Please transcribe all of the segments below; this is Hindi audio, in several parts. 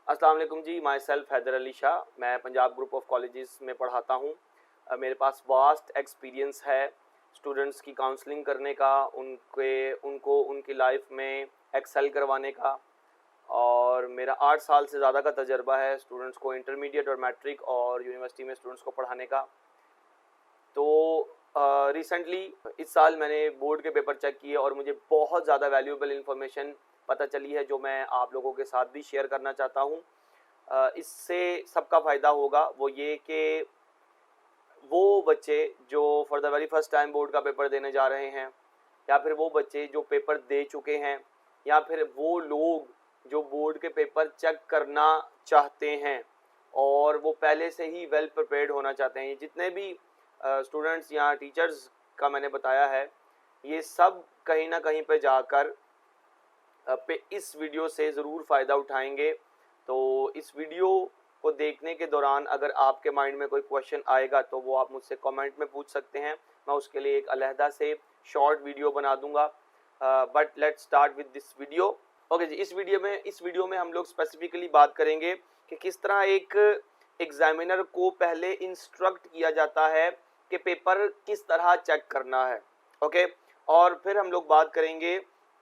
अस्सलाम वालेकुम जी। My self Haidar Ali Shah. मैं पंजाब ग्रुप ऑफ कॉलेजेस में पढ़ाता हूँ। मेरे पास वास्ट एक्सपीरियंस है स्टूडेंट्स की काउंसलिंग करने का, उनको उनकी लाइफ में एक्सेल करवाने का। और मेरा 8 साल से ज़्यादा का तजर्बा है स्टूडेंट्स को इंटरमीडिएट और मैट्रिक और यूनिवर्सिटी में स्टूडेंट्स को पढ़ाने का। तो रिसेंटली इस साल मैंने बोर्ड के पेपर चेक किए और मुझे बहुत ज़्यादा वैल्यूएबल इन्फॉर्मेशन पता चली है, जो मैं आप लोगों के साथ भी शेयर करना चाहता हूँ। इससे सबका फ़ायदा होगा। वो ये कि वो बच्चे जो for the very first time board का पेपर देने जा रहे हैं, या फिर वो बच्चे जो पेपर दे चुके हैं, या फिर वो लोग जो बोर्ड के पेपर चेक करना चाहते हैं और वो पहले से ही वेल प्रिपेयर्ड होना चाहते हैं। जितने भी स्टूडेंट्स या टीचर्स का मैंने बताया है, ये सब कहीं ना कहीं पे जाकर पे इस वीडियो से ज़रूर फ़ायदा उठाएंगे। तो इस वीडियो को देखने के दौरान अगर आपके माइंड में कोई क्वेश्चन आएगा तो वो आप मुझसे कमेंट में पूछ सकते हैं। मैं उसके लिए एक अलहदा से शॉर्ट वीडियो बना दूंगा। But let's start with this video. Okay जी, इस वीडियो में हम लोग स्पेसिफिकली बात करेंगे कि किस तरह एक एग्जामिनर को पहले इंस्ट्रक्ट किया जाता है कि पेपर किस तरह चेक करना है। ओके, और फिर हम लोग बात करेंगे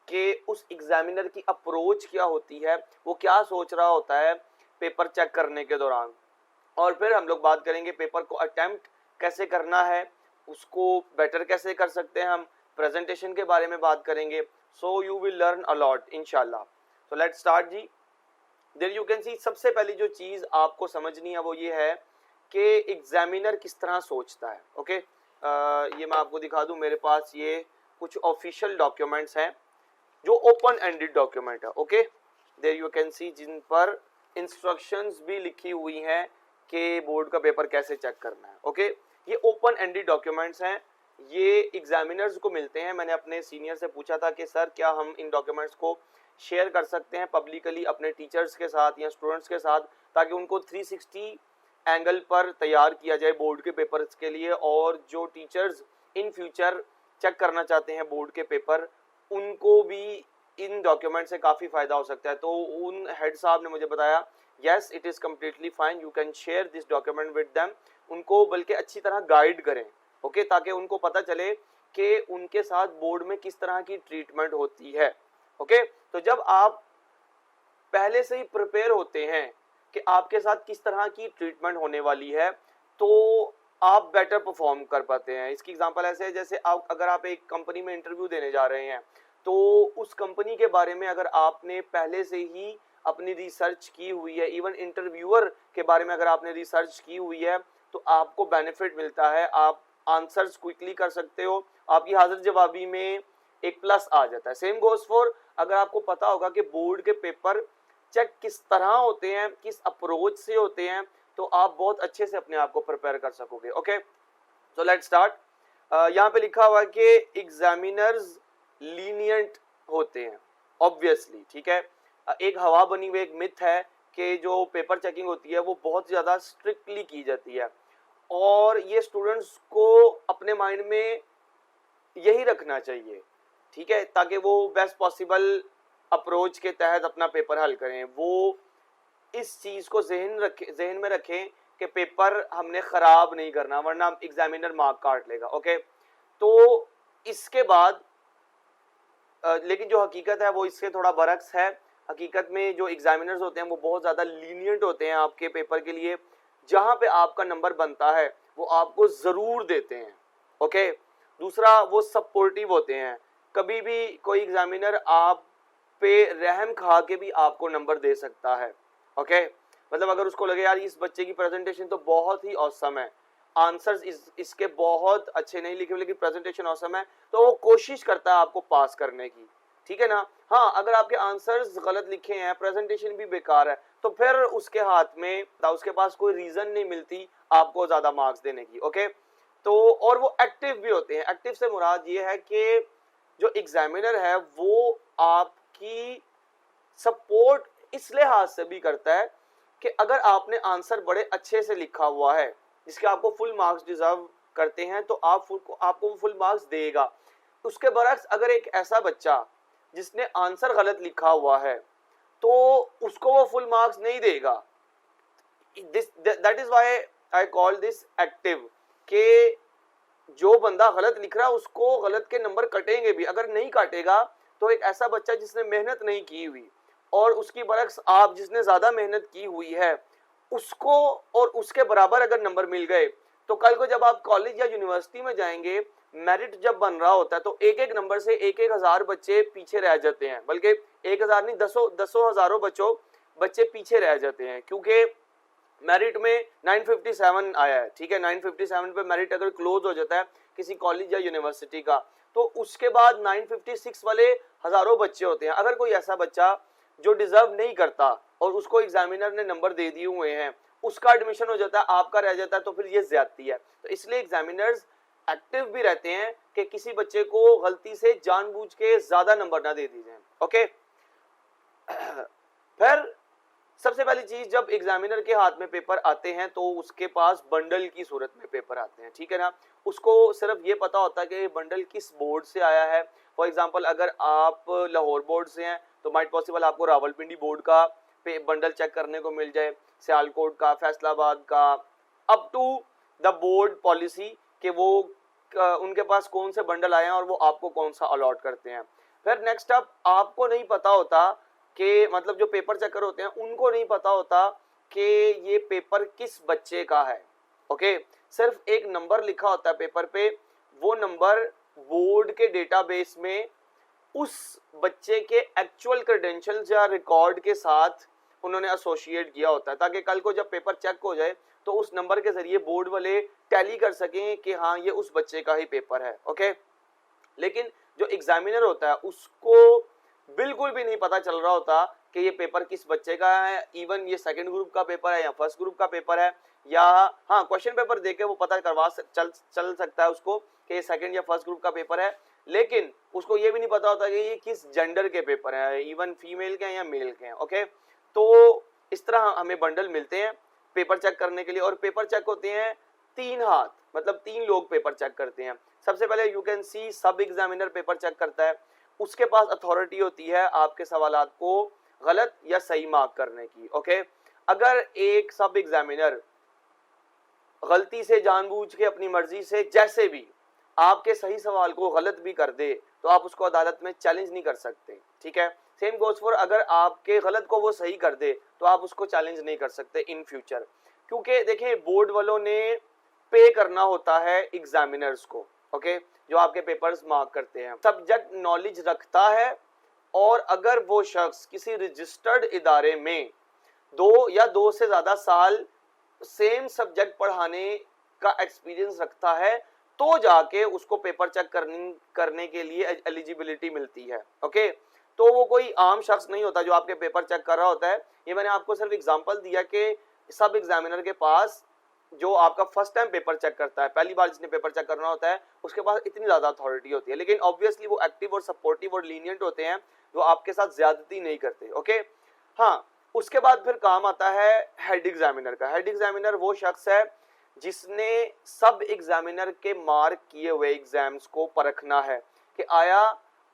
कि उस एग्जामिनर की अप्रोच क्या होती है, वो क्या सोच रहा होता है पेपर चेक करने के दौरान। और फिर हम लोग बात करेंगे पेपर को अटेम्प्ट कैसे करना है, उसको बेटर कैसे कर सकते हैं हम, प्रेजेंटेशन के बारे में बात करेंगे। So you will learn a lot इंशाल्लाह। सो लेट्स स्टार्ट जी। देयर यू कैन सी, सबसे पहली जो चीज़ आपको समझनी है वो ये है कि एग्जामिनर किस तरह सोचता है। ओके, ये मैं आपको दिखा दूं, मेरे पास ये कुछ ऑफिशियल डॉक्यूमेंट्स हैं जो ओपन एंडेड डॉक्यूमेंट है। Okay, there you can see, जिन पर इंस्ट्रक्शंस भी लिखी हुई हैं कि बोर्ड का पेपर कैसे चेक करना है। ओके, ये ओपन एंडेड डॉक्यूमेंट्स हैं, ये एग्जामिनर्स को मिलते हैं। मैंने अपने सीनियर से पूछा था कि सर क्या हम इन डॉक्यूमेंट्स को शेयर कर सकते हैं पब्लिकली अपने टीचर्स के साथ या स्टूडेंट्स के साथ, ताकि उनको 360 एंगल पर तैयार किया जाए बोर्ड के पेपर्स के लिए, और जो टीचर्स इन फ्यूचर चेक करना चाहते हैं बोर्ड के पेपर, उनको भी इन डॉक्यूमेंट से काफ़ी फ़ायदा हो सकता है। तो उन हेड साहब ने मुझे बताया yes it is completely fine, you can share this document with them. उनको बल्कि अच्छी तरह गाइड करें, ओके, ताकि उनको पता चले कि उनके साथ बोर्ड में किस तरह की ट्रीटमेंट होती है। ओके, तो जब आप पहले से ही प्रिपेयर होते हैं कि आपके साथ किस तरह की ट्रीटमेंट होने वाली है, तो आप बेटर परफॉर्म कर पाते हैं। इसकी एग्जांपल ऐसे है जैसे अगर आप एक कंपनी में इंटरव्यू देने जा रहे हैं, तो उस कंपनी के बारे में अगर आपने पहले से ही अपनी रिसर्च की हुई है, इवन इंटरव्यूअर के बारे में अगर आपने रिसर्च की हुई है, तो आपको बेनिफिट मिलता है। आप आंसर्स क्विकली कर सकते हो, आपकी हाजिर जवाबी में एक प्लस आ जाता है। सेम गोज फॉर, अगर आपको पता होगा कि बोर्ड के पेपर चेक किस तरह होते हैं, किस अप्रोच से होते हैं, तो आप बहुत अच्छे से अपने आप को प्रिपेयर कर सकोगे। Okay, so let's start. यहाँ पे लिखा हुआ है कि एग्जामिनर्स लीनियंट होते हैं, ऑब्वियसली, ठीक है। एक हवा बनी हुई एक मिथ है कि जो पेपर चेकिंग होती है वो बहुत ज़्यादा स्ट्रिक्टली की जाती है, और ये स्टूडेंट्स को अपने माइंड में यही रखना चाहिए, ठीक है, ताकि वो बेस्ट पॉसिबल अप्रोच के तहत अपना पेपर हल करें। वो इस चीज़ को जहन में रखें कि पेपर हमने ख़राब नहीं करना, वरना एग्जामिनर मार्क काट लेगा। ओके, तो इसके बाद लेकिन जो हकीकत है वो इससे थोड़ा बरक्स है। हकीकत में जो एग्जामिनर्स होते हैं वो बहुत ज़्यादा लीनियंट होते हैं आपके पेपर के लिए। जहाँ पे आपका नंबर बनता है वो आपको ज़रूर देते हैं। ओके, दूसरा, वो सपोर्टिव होते हैं। कभी भी कोई एग्जामिनर आप पे रहम खा के भी आपको नंबर दे सकता है। ओके, मतलब अगर उसको लगे यार इस बच्चे की प्रेजेंटेशन तो बहुत ही औसम है, आंसर्स इसके बहुत अच्छे नहीं लिखे हुए लेकिन प्रेजेंटेशन औसम है, तो वो कोशिश करता है आपको पास करने की, ठीक है ना। हाँ, अगर आपके आंसर्स गलत लिखे हैं, प्रेजेंटेशन भी बेकार है, तो फिर उसके हाथ में उसके पास कोई रीजन नहीं मिलती आपको ज्यादा मार्क्स देने की। ओके, तो और वो एक्टिव भी होते हैं। एक्टिव से मुराद ये है कि जो एग्जामिनर है वो आपकी सपोर्ट इस लिहाज से भी करता है कि अगर आपने आंसर बड़े अच्छे से लिखा हुआ है जिसके आपको फुल मार्क्स डिजर्व करते हैं, तो आपको फुल मार्क्स देगा। उसके बरक्स अगर एक ऐसा बच्चा जिसने आंसर गलत लिखा हुआ है तो उसको वो फुल मार्क्स नहीं देगा। That is why I call this active, कि जो बंदा गलत लिख रहा है उसको गलत के नंबर कटेंगे भी, अगर नहीं काटेगा तो एक ऐसा बच्चा जिसने मेहनत नहीं की हुई और उसकी बरक्स आप जिसने ज्यादा मेहनत की हुई है उसको और उसके बराबर अगर नंबर मिल गए तो कल को जब आप कॉलेज या यूनिवर्सिटी में जाएंगे, मेरिट जब बन रहा होता है तो एक एक नंबर से एक एक हजार बच्चे पीछे रह जाते हैं, बल्कि 1000 नहीं, दसों हजारों बच्चे पीछे रह जाते हैं, क्योंकि मेरिट में 957 आया है, ठीक है, 957 पे मेरिट अगर क्लोज हो जाता है किसी कॉलेज या यूनिवर्सिटी का, तो उसके बाद 956 वाले हजारों बच्चे होते हैं। अगर कोई ऐसा बच्चा जो डिजर्व नहीं करता और उसको एग्जामिनर ने नंबर दे दिए हुए हैं, उसका एडमिशन हो जाता है, आपका रह जाता है, तो फिर ये ज्यादती है। तो इसलिए एग्जामिनर्स एक्टिव भी रहते हैं कि किसी बच्चे को गलती से जानबूझ के ज्यादा नंबर ना दे दीजिए। ओके, फिर सबसे पहली चीज, जब एग्जामिनर के हाथ में पेपर आते हैं तो उसके पास बंडल की सूरत में पेपर आते हैं, ठीक है ना। उसको सिर्फ ये पता होता है कि ये बंडल किस बोर्ड से आया है। फॉर एग्जांपल अगर आप लाहौर बोर्ड से हैं तो माइट पॉसिबल आपको रावलपिंडी बोर्ड का बंडल चेक करने को मिल जाए, सियालकोट का, फैसलाबाद का, up to the board policy कि वो उनके पास कौन से बंडल आए हैं और वो आपको कौन सा अलॉट करते हैं। फिर नेक्स्ट अप, आपको नहीं पता होता कि मतलब जो पेपर चेकर होते हैं उनको नहीं पता होता कि ये पेपर किस बच्चे का है। ओके, सिर्फ एक नंबर लिखा होता है पेपर पे, वो नंबर बोर्ड के डेटाबेस में उस बच्चे के एक्चुअल क्रेडेंशियल्स या रिकॉर्ड के साथ उन्होंने एसोसिएट किया होता है, ताकि कल को जब पेपर चेक हो जाए तो उस नंबर के जरिए बोर्ड वाले टैली कर सकें कि हाँ ये उस बच्चे का ही पेपर है। ओके, लेकिन जो एग्जामिनर होता है उसको बिल्कुल भी नहीं पता चल रहा होता कि ये पेपर किस बच्चे का है, इवन ये सेकंड ग्रुप का पेपर है या फर्स्ट ग्रुप का पेपर है, या हाँ क्वेश्चन पेपर देके वो पता करवा चल सकता है उसको कि ये सेकंड या फर्स्ट ग्रुप का पेपर है, लेकिन उसको ये भी नहीं पता होता कि ये किस जेंडर के पेपर है, इवन फीमेल के हैं या मेल के हैं। ओके, तो इस तरह हमें बंडल मिलते हैं पेपर चेक करने के लिए, और पेपर चेक होते हैं 3 हाथ, मतलब 3 लोग पेपर चेक करते हैं। सबसे पहले यू कैन सी सब एग्जामिनर पेपर चेक करता है, उसके पास अथॉरिटी होती है आपके सवालात को गलत या सही मार्क करने की। ओके, अगर एक सब एग्जामिनर गलती से जानबूझ के अपनी मर्जी से जैसे भी आपके सही सवाल को गलत भी कर दे तो आप उसको अदालत में चैलेंज नहीं कर सकते, ठीक है। सेम गोज फॉर, अगर आपके गलत को वो सही कर दे तो आप उसको चैलेंज नहीं कर सकते इन फ्यूचर, क्योंकि देखिए बोर्ड वालों ने पे करना होता है एग्जामिनर्स को। ओके, जो आपके पेपर्स मार्क करते हैं, सब्जेक्ट नॉलेज रखता है, और अगर वो शख्स किसी रजिस्टर्ड इदारे में 2 या 2 से ज्यादा साल सेम सब्जेक्ट पढ़ाने का एक्सपीरियंस रखता है तो जाके उसको पेपर चेक करने के लिए एलिजिबिलिटी मिलती है। ओके, तो वो कोई आम शख्स नहीं होता जो आपके पेपर चेक कर रहा होता है। ये मैंने आपको सिर्फ एग्जांपल दिया कि सब एग्जामिनर के पास जो आपका फर्स्ट टाइम पेपर चेक करता है, पहली बार जिसने पेपर चेक करना होता है, उसके पास इतनी ज्यादा अथॉरिटी होती है, लेकिन ऑब्वियसली वो एक्टिव और सपोर्टिव और लीनियंट होते हैं, वो आपके साथ ज्यादती नहीं करते। ओके, हाँ, उसके बाद फिर काम आता है हेड एग्जामिनर का। हेड एग्जामिनर वो शख्स है जिसने सब एग्जामिनर के मार्क किए हुए एग्जाम्स को परखना है कि आया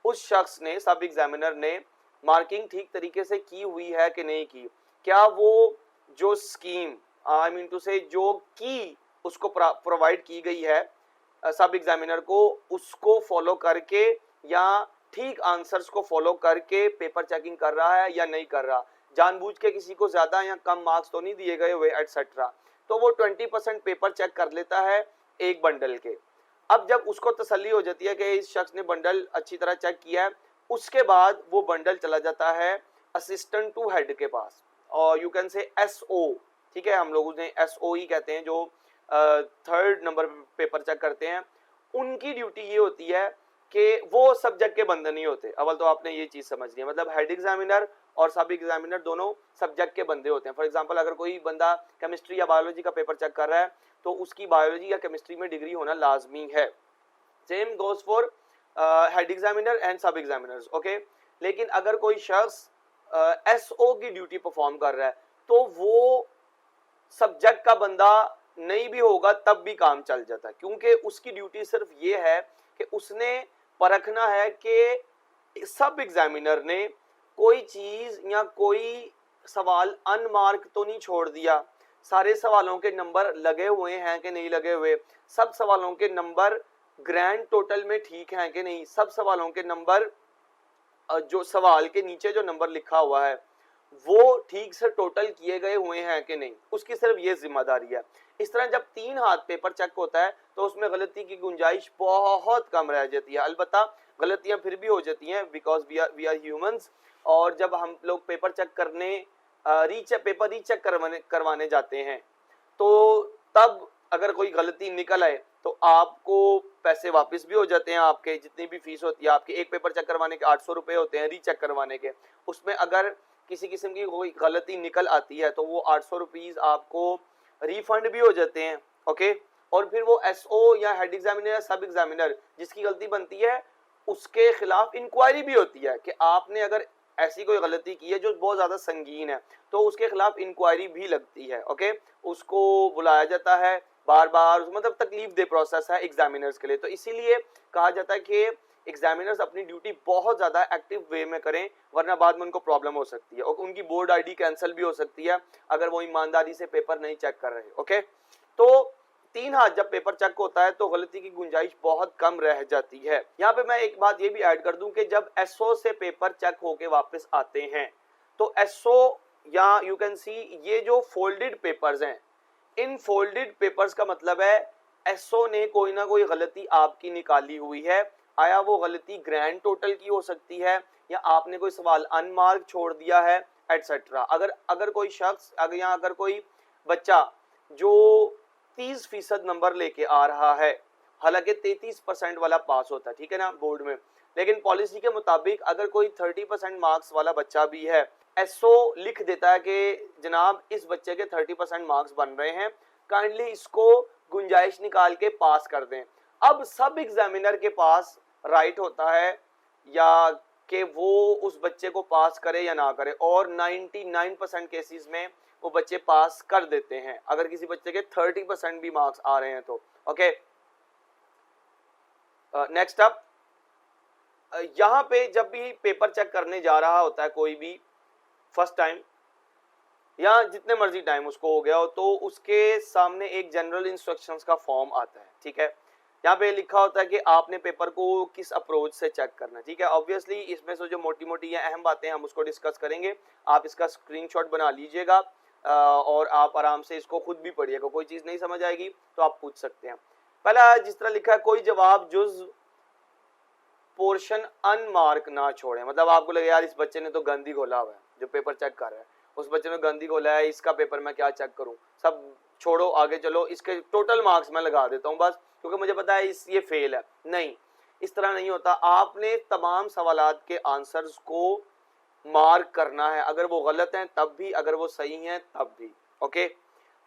उस शख्स ने, सब एग्जामिनर ने मार्किंग ठीक तरीके से की हुई है कि नहीं की, क्या वो जो स्कीम आई मीन टू से जो की उसको प्रोवाइड की गई है सब एग्जामिनर को, उसको फॉलो करके या ठीक आंसर्स को फॉलो करके पेपर चेकिंग कर रहा है या नहीं कर रहा, जानबूझ के किसी को ज्यादा या कम मार्क्स तो नहीं दिए गए हुए एटसेट्रा। तो वो 20% पेपर चेक कर लेता है एक बंडल के। अब जब उसको तसल्ली हो जाती है कि इस शख्स ने बंडल अच्छी तरह चेक किया है, उसके बाद वो बंडल चला जाता है असिस्टेंट टू हेड के पास, और यू कैन से एसओ, ठीक है, हम लोग उन्हें एसओ ही कहते हैं, जो थर्ड नंबर पेपर चेक करते हैं। उनकी ड्यूटी ये होती है कि वो सब्जेक्ट के बंदे नहीं होते। अव्वल तो आपने ये चीज समझनी है, मतलब हेड एग्जामिनर और सब एग्जामिनर दोनों सब्जेक्ट के बंदे होते हैं। फॉर एग्जांपल अगर कोई बंदा केमिस्ट्री या बायोलॉजी का पेपर चेक कर रहा है तो उसकी बायोलॉजी या केमिस्ट्री में डिग्री होना लाजमी है। Same goes for head examiner and सब एग्जामिनर्स। ओके, लेकिन अगर कोई शख्स एसओ की ड्यूटी परफॉर्म कर रहा है तो वो सब्जेक्ट का बंदा नहीं भी होगा तब भी काम चल जाता है, क्योंकि उसकी ड्यूटी सिर्फ ये है कि उसने परखना है कि सब एग्जामिनर ने कोई चीज या कोई सवाल अनमार्क तो नहीं छोड़ दिया, सारे सवालों के नंबर लगे हुए हैं कि नहीं लगे हुए, सब सवालों के नंबर ग्रैंड टोटल में ठीक हैं कि नहीं, सब सवालों के नंबर जो सवाल के नीचे जो नंबर लिखा हुआ है वो ठीक से टोटल किए गए हुए हैं कि नहीं, उसकी सिर्फ ये जिम्मेदारी है। इस तरह जब 3 हाथ पेपर चेक होता है तो उसमें गलती की गुंजाइश बहुत कम रह जाती है। अलबत्ता गलतियां फिर भी हो जाती हैं बिकॉज वी आर ह्यूमंस, और जब हम लोग पेपर चेक करने पेपर रीचेक करवाने जाते हैं तो तब अगर कोई गलती निकल आए तो आपको पैसे वापस भी हो जाते हैं, आपके जितनी भी फीस होती है आपके एक पेपर चेक करवाने के 800 रुपये होते हैं रीचेक करवाने के, उसमें अगर किसी किस्म की कोई गलती निकल आती है तो वो 800 रुपीज़ आपको रिफंड भी हो जाते हैं। ओके, और फिर वो एसओ या हेड एग्जामिनर या सब एग्जामिनर जिसकी गलती बनती है उसके खिलाफ इंक्वायरी भी होती है कि आपने अगर ऐसी कोई गलती की है जो बहुत ज़्यादा संगीन है तो उसके खिलाफ इंक्वायरी भी लगती है। ओके, उसको बुलाया जाता है बार बार, मतलब तकलीफ दे प्रोसेस है एग्जामिनर्स के लिए, तो इसीलिए कहा जाता है कि एग्जामिनर्स अपनी ड्यूटी बहुत ज़्यादा एक्टिव वे में करें वरना बाद में उनको प्रॉब्लम हो सकती है और उनकी बोर्ड आईडी कैंसिल भी हो सकती है अगर वो ईमानदारी से पेपर नहीं चेक कर रहे। ओके, तो 3 हाथ जब पेपर चेक होता है तो गलती की गुंजाइश बहुत कम रह जाती है। यहाँ पे मैं एक बात ये भी ऐड कर दूं कि जब एसओ से पेपर चेक होके वापस आते हैं तो एसओ या यू कैन सी ये जो फोल्डेड पेपर्स हैं, इन फोल्डेड पेपर्स का मतलब है एसओ ने कोई ना कोई गलती आपकी निकाली हुई है। आया वो गलती ग्रैंड टोटल की हो सकती है या आपने कोई सवाल अनमार्क छोड़ दिया है एटसेट्रा। अगर कोई शख्स अगर कोई बच्चा जो 30% नंबर लेके आ रहा है, हालांकि 33% वाला पास होता है, ठीक है ना, बोर्ड में, लेकिन पॉलिसी के मुताबिक अगर कोई 30% मार्क्स वाला बच्चा भी है, एसओ लिख देता है कि जनाब इस बच्चे के 30% मार्क्स बन रहे हैं, काइंडली इसको गुंजाइश निकाल के पास कर दें। अब सब एग्जामिनर के पास राइट होता है या कि वो उस बच्चे को पास करे या ना करे, और 99% केसेस में वो बच्चे पास कर देते हैं अगर किसी बच्चे के 30% भी मार्क्स आ रहे हैं तो। ओके, नेक्स्ट अप, यहाँ पे जब भी पेपर चेक करने जा रहा होता है कोई भी फर्स्ट टाइम या जितने मर्जी टाइम उसको हो गया हो तो उसके सामने एक जनरल इंस्ट्रक्शंस का फॉर्म आता है। ठीक है, यहाँ पे लिखा होता है कि आपने पेपर को किस अप्रोच से चेक करना है। ठीक है, ऑब्वियसली इसमें से जो मोटी मोटी या अहम बातें हम उसको डिस्कस करेंगे, आप इसका स्क्रीनशॉट बना लीजिएगा और आप आराम से इसको खुद भी पढ़िएगा, कोई चीज़ नहीं समझ आएगी तो आप पूछ सकते हैं। पहला जिस तरह लिखा है, कोई जवाब जुज पोर्शन अनमार्क ना छोड़े, मतलब आपको लगे यार इस बच्चे ने तो गंदी घोला हुआ है, जो पेपर चेक कर रहा है उस बच्चे ने गंदी घोला है, इसका पेपर मैं क्या चेक करूं, सब छोड़ो आगे चलो, इसके टोटल मार्क्स मैं लगा देता हूं बस क्योंकि मुझे पता है ये फेल है। नहीं, इस तरह नहीं होता। आपने तमाम सवालात के आंसर्स को मार्क करना है, अगर वो गलत हैं तब भी, अगर वो सही हैं तब भी। ओके,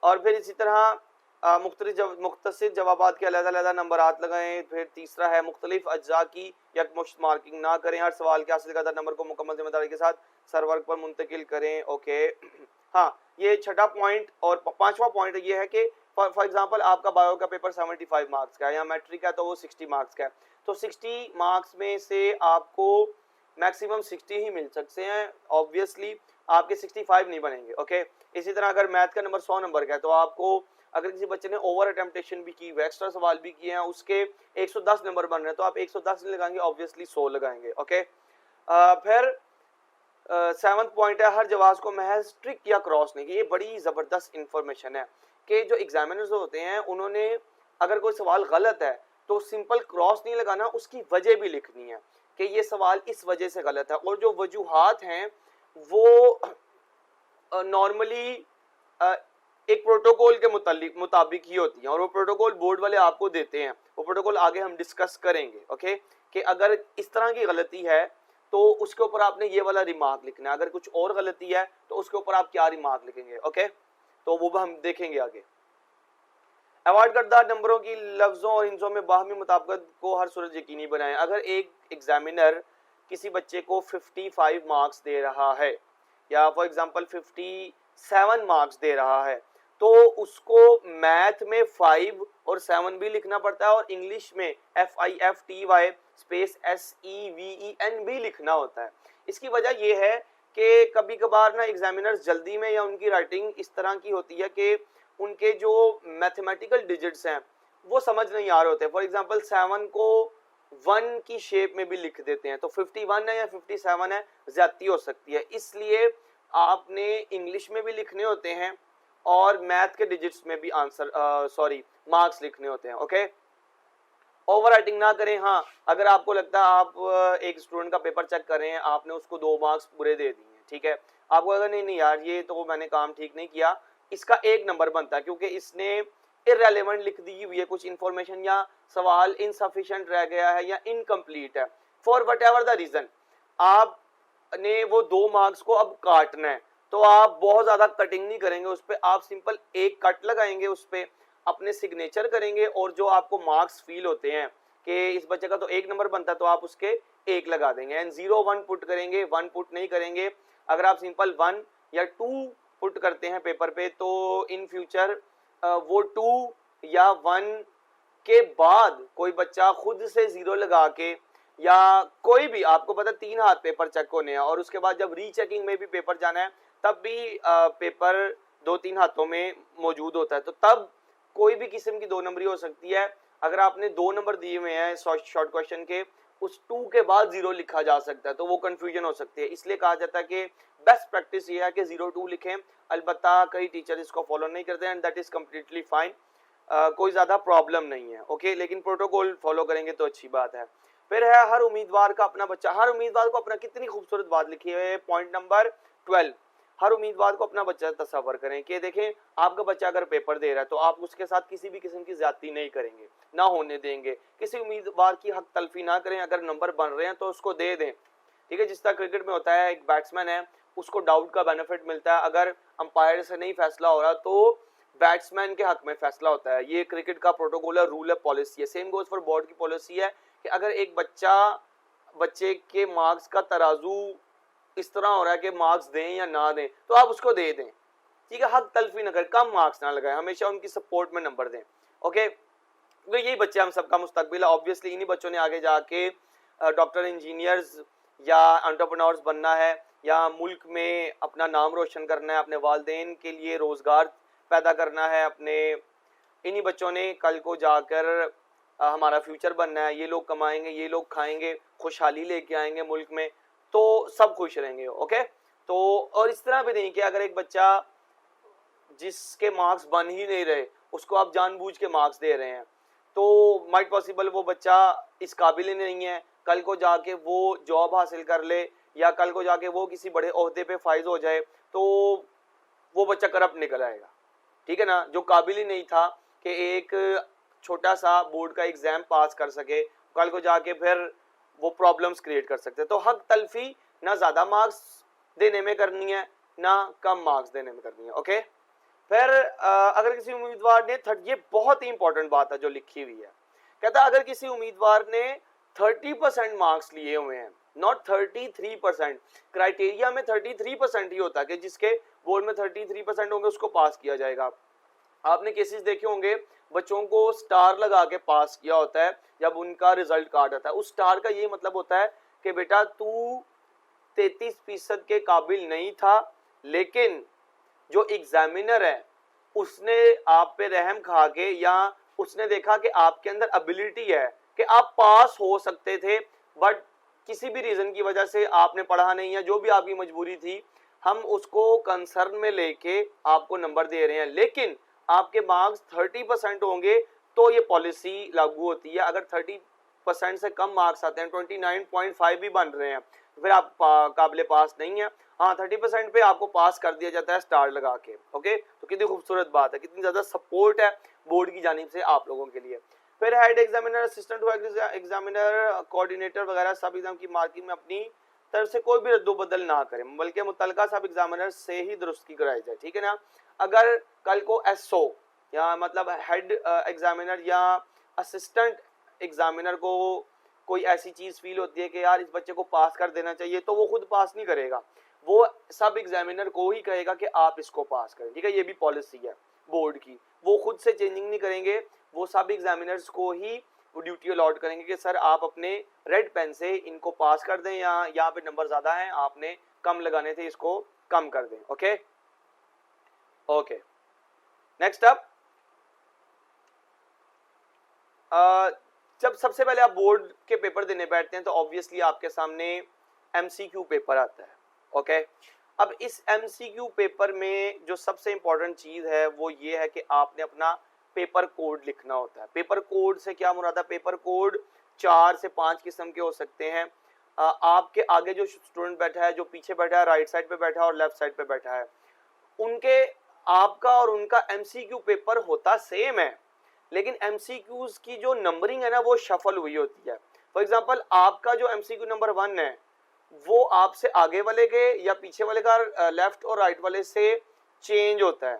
और फिर इसी तरह मुख्तलिफ जवाबात के अलग-अलग नंबरात लगाएं। फिर तीसरा है मुख्तलिफ अज्जा की यकमुश्त मार्किंग ना करें, हर सवाल के हासिल करदा नंबर को मुकम्मल जिम्मेदारी के साथ सर्वर पर मुंतकिल करें। ओके, हाँ, ये छठा पॉइंट। और पांचवा पॉइंट ये है कि फॉर एग्जांपल आपका बायो का पेपर 75 मार्क्स का है या मैट्रिक का तो वो 60 मार्क्स का है, तो 60 मार्क्स में से आपको मैक्सिमम 60 ही मिल सकते हैं, ऑब्वियसली आपके 65 नहीं बनेंगे। ओके, इसी तरह अगर मैथ का नंबर 100 नंबर का है तो आपको अगर किसी बच्चे ने ओवर अटेम्प्टेशन भी की, एक्स्ट्रा सवाल भी किए हैं, उसके 110 नंबर बन रहे हैं तो आप 110 नहीं लगाएंगे, ऑब्वियसली 100 लगाएंगे। ओके, फिर 7वां पॉइंट है, हर जवाब को महज ट्रिक या क्रॉस नहीं की। ये बड़ी ज़बरदस्त इंफॉर्मेशन है कि जो एग्जामिनर्स होते हैं उन्होंने अगर कोई सवाल गलत है तो सिंपल क्रॉस नहीं लगाना, उसकी वजह भी लिखनी है कि ये सवाल इस वजह से गलत है, और जो वजूहात हैं वो नॉर्मली एक प्रोटोकॉल के मुताबिक ही होती है, और वो प्रोटोकॉल बोर्ड वाले आपको देते हैं, वो प्रोटोकॉल आगे हम डिस्कस करेंगे। ओके, कि अगर इस तरह की गलती है तो उसके ऊपर आपने ये वाला रिमार्क लिखना है, अगर कुछ और गलती है तो उसके ऊपर आप क्या रिमार्क लिखेंगे। ओके, तो वो भी हम देखेंगे आगे। अवॉइड करदा नंबरों की लफ्जों और हिंसों में बाहमी मुताबिकत को हर सूरत यकीनी बनाएं। अगर एक एग्जामिनर किसी बच्चे को 55 मार्क्स दे रहा है या फॉर एग्जांपल 57 मार्क्स दे रहा है तो उसको मैथ में 5 और 7 भी लिखना पड़ता है और इंग्लिश में FIFTY स्पेस SEVEN भी लिखना होता है। इसकी वजह ये है कि कभी कभार ना एग्जामिनर्स जल्दी में या उनकी राइटिंग इस तरह की होती है कि उनके जो मैथमेटिकल डिजिट्स हैं वो समझ नहीं आ रहे होते। फॉर एग्जांपल 7 को 1 की शेप में भी लिख देते हैं, तो 51 है या 57 है, ज्यादती हो सकती है। इसलिए आपने इंग्लिश में भी लिखने होते हैं और मैथ के डिजिट्स में भी आंसर मार्क्स लिखने होते हैं। ओके, ओवर राइटिंग ना करें। हाँ, अगर आपको लगता है आप एक स्टूडेंट का पेपर चेक कर रहे हैं, आपने उसको 2 मार्क्स पूरे दे दिए, ठीक है, आपको अगर नहीं नहीं यार ये तो मैंने काम ठीक नहीं किया, इसका 1 नंबर बनता है क्योंकि इसने इररेलेवेंट लिख दी हुई है, कुछ इंफॉर्मेशन या सवाल इनसफिशिएंट रह गया है या इनकम्प्लीट है, for whatever the reason. आपने वो 2 मार्क्स को अब काटना है, तो आप बहुत ज्यादा कटिंग नहीं करेंगे उस पर, आप सिंपल एक कट लगाएंगे उस पर, अपने सिग्नेचर करेंगे और जो आपको मार्क्स फील होते हैं कि इस बच्चे का तो 1 नंबर बनता है, तो आप उसके 1 लगा देंगे एंड 0-1 पुट करेंगे, 1 पुट नहीं करेंगे। अगर आप सिंपल 1 या 2 पुट करते हैं पेपर पे तो इन फ्यूचर वो 2 या 1 के बाद कोई बच्चा खुद से 0 लगा के, या कोई भी, आपको पता 3 हाथ पेपर चेक होने हैं और उसके बाद जब रीचेकिंग में भी पेपर जाना है तब भी पेपर 2-3 हाथों में मौजूद होता है, तो तब कोई भी किस्म की 2 नंबरी हो सकती है। अगर आपने 2 नंबर दिए हुए हैं शॉर्ट क्वेश्चन के, उस 2 के बाद 0 लिखा जा सकता है, तो वो कंफ्यूजन हो सकती है। इसलिए कहा जाता है कि बेस्ट प्रैक्टिस ये है कि 0-2 लिखें। अलबत्ता कई टीचर इसको फॉलो नहीं करते and that is completely fine, कोई ज्यादा प्रॉब्लम नहीं है। ओके, लेकिन प्रोटोकॉल फॉलो करेंगे तो अच्छी बात है। फिर है हर उम्मीदवार का अपना बच्चा, हर उम्मीदवार को अपना, कितनी खूबसूरत बात लिखी है पॉइंट नंबर 12, हर उम्मीदवार को अपना बच्चा तस्वर करें कि देखें आपका बच्चा अगर पेपर दे रहा है तो आप उसके साथ किसी भी किस्म की ज्यादती नहीं करेंगे, ना होने देंगे, किसी उम्मीदवार की हक तलफी ना करें, अगर नंबर बन रहे हैं तो उसको दे दें, ठीक है। जिस तरह क्रिकेट में होता है, एक बैट्समैन है उसको डाउट का बेनिफिट मिलता है, अगर अंपायर से नहीं फैसला हो रहा तो बैट्समैन के हक में फैसला होता है। ये क्रिकेट का प्रोटोकॉल है, रूल है, पॉलिसी है। सेम गोज फॉर बोर्ड की पॉलिसी है कि अगर एक बच्चे के मार्क्स का तराजू इस तरह हो रहा है कि मार्क्स दें या ना दें, तो आप उसको दे दें, ठीक है। हक तलफी न करें, कम मार्क्स ना लगाएं, हमेशा उनकी सपोर्ट में नंबर दें। ओके, तो यही बच्चे हम सबका मुस्तकबिल है। ऑब्वियसली इन्हीं बच्चों ने आगे जाके डॉक्टर, इंजीनियर्स या एंटरप्रेन्योर्स बनना है, या मुल्क में अपना नाम रोशन करना है, अपने वालिदैन के लिए रोजगार पैदा करना है अपने। इन्हीं बच्चों ने कल को जाकर हमारा फ्यूचर बनना है। ये लोग कमाएंगे, ये लोग खाएंगे, खुशहाली लेके आएंगे मुल्क में, तो सब खुश रहेंगे। ओके, तो और इस तरह भी नहीं कि अगर एक बच्चा जिसके मार्क्स बन ही नहीं रहे उसको आप जानबूझ के मार्क्स दे रहे हैं, तो माइट पॉसिबल वो बच्चा इस काबिल ही नहीं है, कल को जाके वो जॉब हासिल कर ले या कल को जाके वो किसी बड़े ओहदे पे फाइज हो जाए तो वो बच्चा करप्ट निकल आएगा, ठीक है ना। जो काबिल ही नहीं था कि एक छोटा सा बोर्ड का एग्जाम पास कर सके, कल को जाके फिर वो प्रॉब्लम्स क्रिएट कर सकते हैं। तो हक तलफी ना ज्यादा मार्क्स देने में करनी है, ना कम मार्क्स देने में करनी है। ओके, फिर अगर किसी उम्मीदवार ने ये बहुत ही इंपॉर्टेंट बात है जो लिखी हुई है, कहता है अगर किसी उम्मीदवार ने 30% मार्क्स लिए हुए हैं, नॉट 33%, क्राइटेरिया में 33% ही होता है कि जिसके बोर्ड में 33% होंगे उसको पास किया जाएगा। आपने केसेस देखे होंगे बच्चों को स्टार लगा के पास किया होता है जब उनका रिजल्ट कार्ड आता है। उस स्टार का ये मतलब होता है कि बेटा तू 33% के काबिल नहीं था, लेकिन जो एग्जामिनर है उसने आप पे रहम खा के, या उसने देखा कि आपके अंदर एबिलिटी है कि आप पास हो सकते थे, बट किसी भी रीजन की वजह से आपने पढ़ा नहीं है, जो भी आपकी मजबूरी थी, हम उसको कंसर्न में लेके आपको नंबर दे रहे हैं, लेकिन आपके मार्क्स 30% होंगे तो ये पॉलिसी लागू होती है। अगर 30% से कम मार्क्स आते हैं, 29.5 भी बन रहे हैं, तो फिर आप काबिल पास नहीं है। हाँ, 30% पे आपको पास कर दिया जाता है स्टार लगा के। ओके, तो कितनी खूबसूरत बात है, कितनी ज्यादा सपोर्ट है बोर्ड की जानिब से आप लोगों के लिए। फिर head examiner, assistant examiner, coordinator वगैरह सब एग्जाम की मार्किंग में अपनी तरफ से कोई भी रद्दोबदल ना करें, बल्कि मुतलका सब एग्जामिनर से ही दुरुस्त की कराई जाए, ठीक है ना। अगर कल को एसओ या मतलब हेड एग्जामिनर या असिस्टेंट एग्जामिनर को कोई ऐसी चीज फील होती है कि यार इस बच्चे को पास कर देना चाहिए, तो वो खुद पास नहीं करेगा, वो सब एग्जामिनर को ही कहेगा कि आप इसको पास करें, ठीक है। ये भी पॉलिसी है बोर्ड की, वो खुद से चेंजिंग नहीं करेंगे, वो सब एग्जामिनर्स को ही ड्यूटी अलॉट करेंगे कि सर आप अपने रेड पेन से इनको पास कर दें, या यहाँ पे नंबर ज्यादा हैं आपने कम लगाने थे, इसको कम कर दें। ओके ओके, नेक्स्ट अप, जब सबसे पहले आप बोर्ड के पेपर देने बैठते हैं तो ऑब्वियसली आपके सामने एमसीक्यू पेपर आता है। ओके, अब इस एमसीक्यू पेपर में जो सबसे इंपॉर्टेंट चीज है वो ये है कि आपने अपना पेपर कोड लिखना होता है। पेपर कोड से क्या मुराद है? पेपर कोड 4 से 5 किस्म के हो सकते हैं। आपके आगे जो स्टूडेंट बैठा है, जो पीछे बैठा है, राइट साइड पे बैठा है और लेफ्ट साइड पे बैठा है, उनके आपका और उनका एमसीक्यू पेपर होता सेम है, लेकिन एमसीक्यूज की जो नंबरिंग है ना वो शफल हुई होती है। फॉर एग्जांपल आपका जो एमसीक्यू नंबर 1 है वो आपसे आगे वाले के या पीछे वाले का लेफ्ट और राइट वाले से चेंज होता है,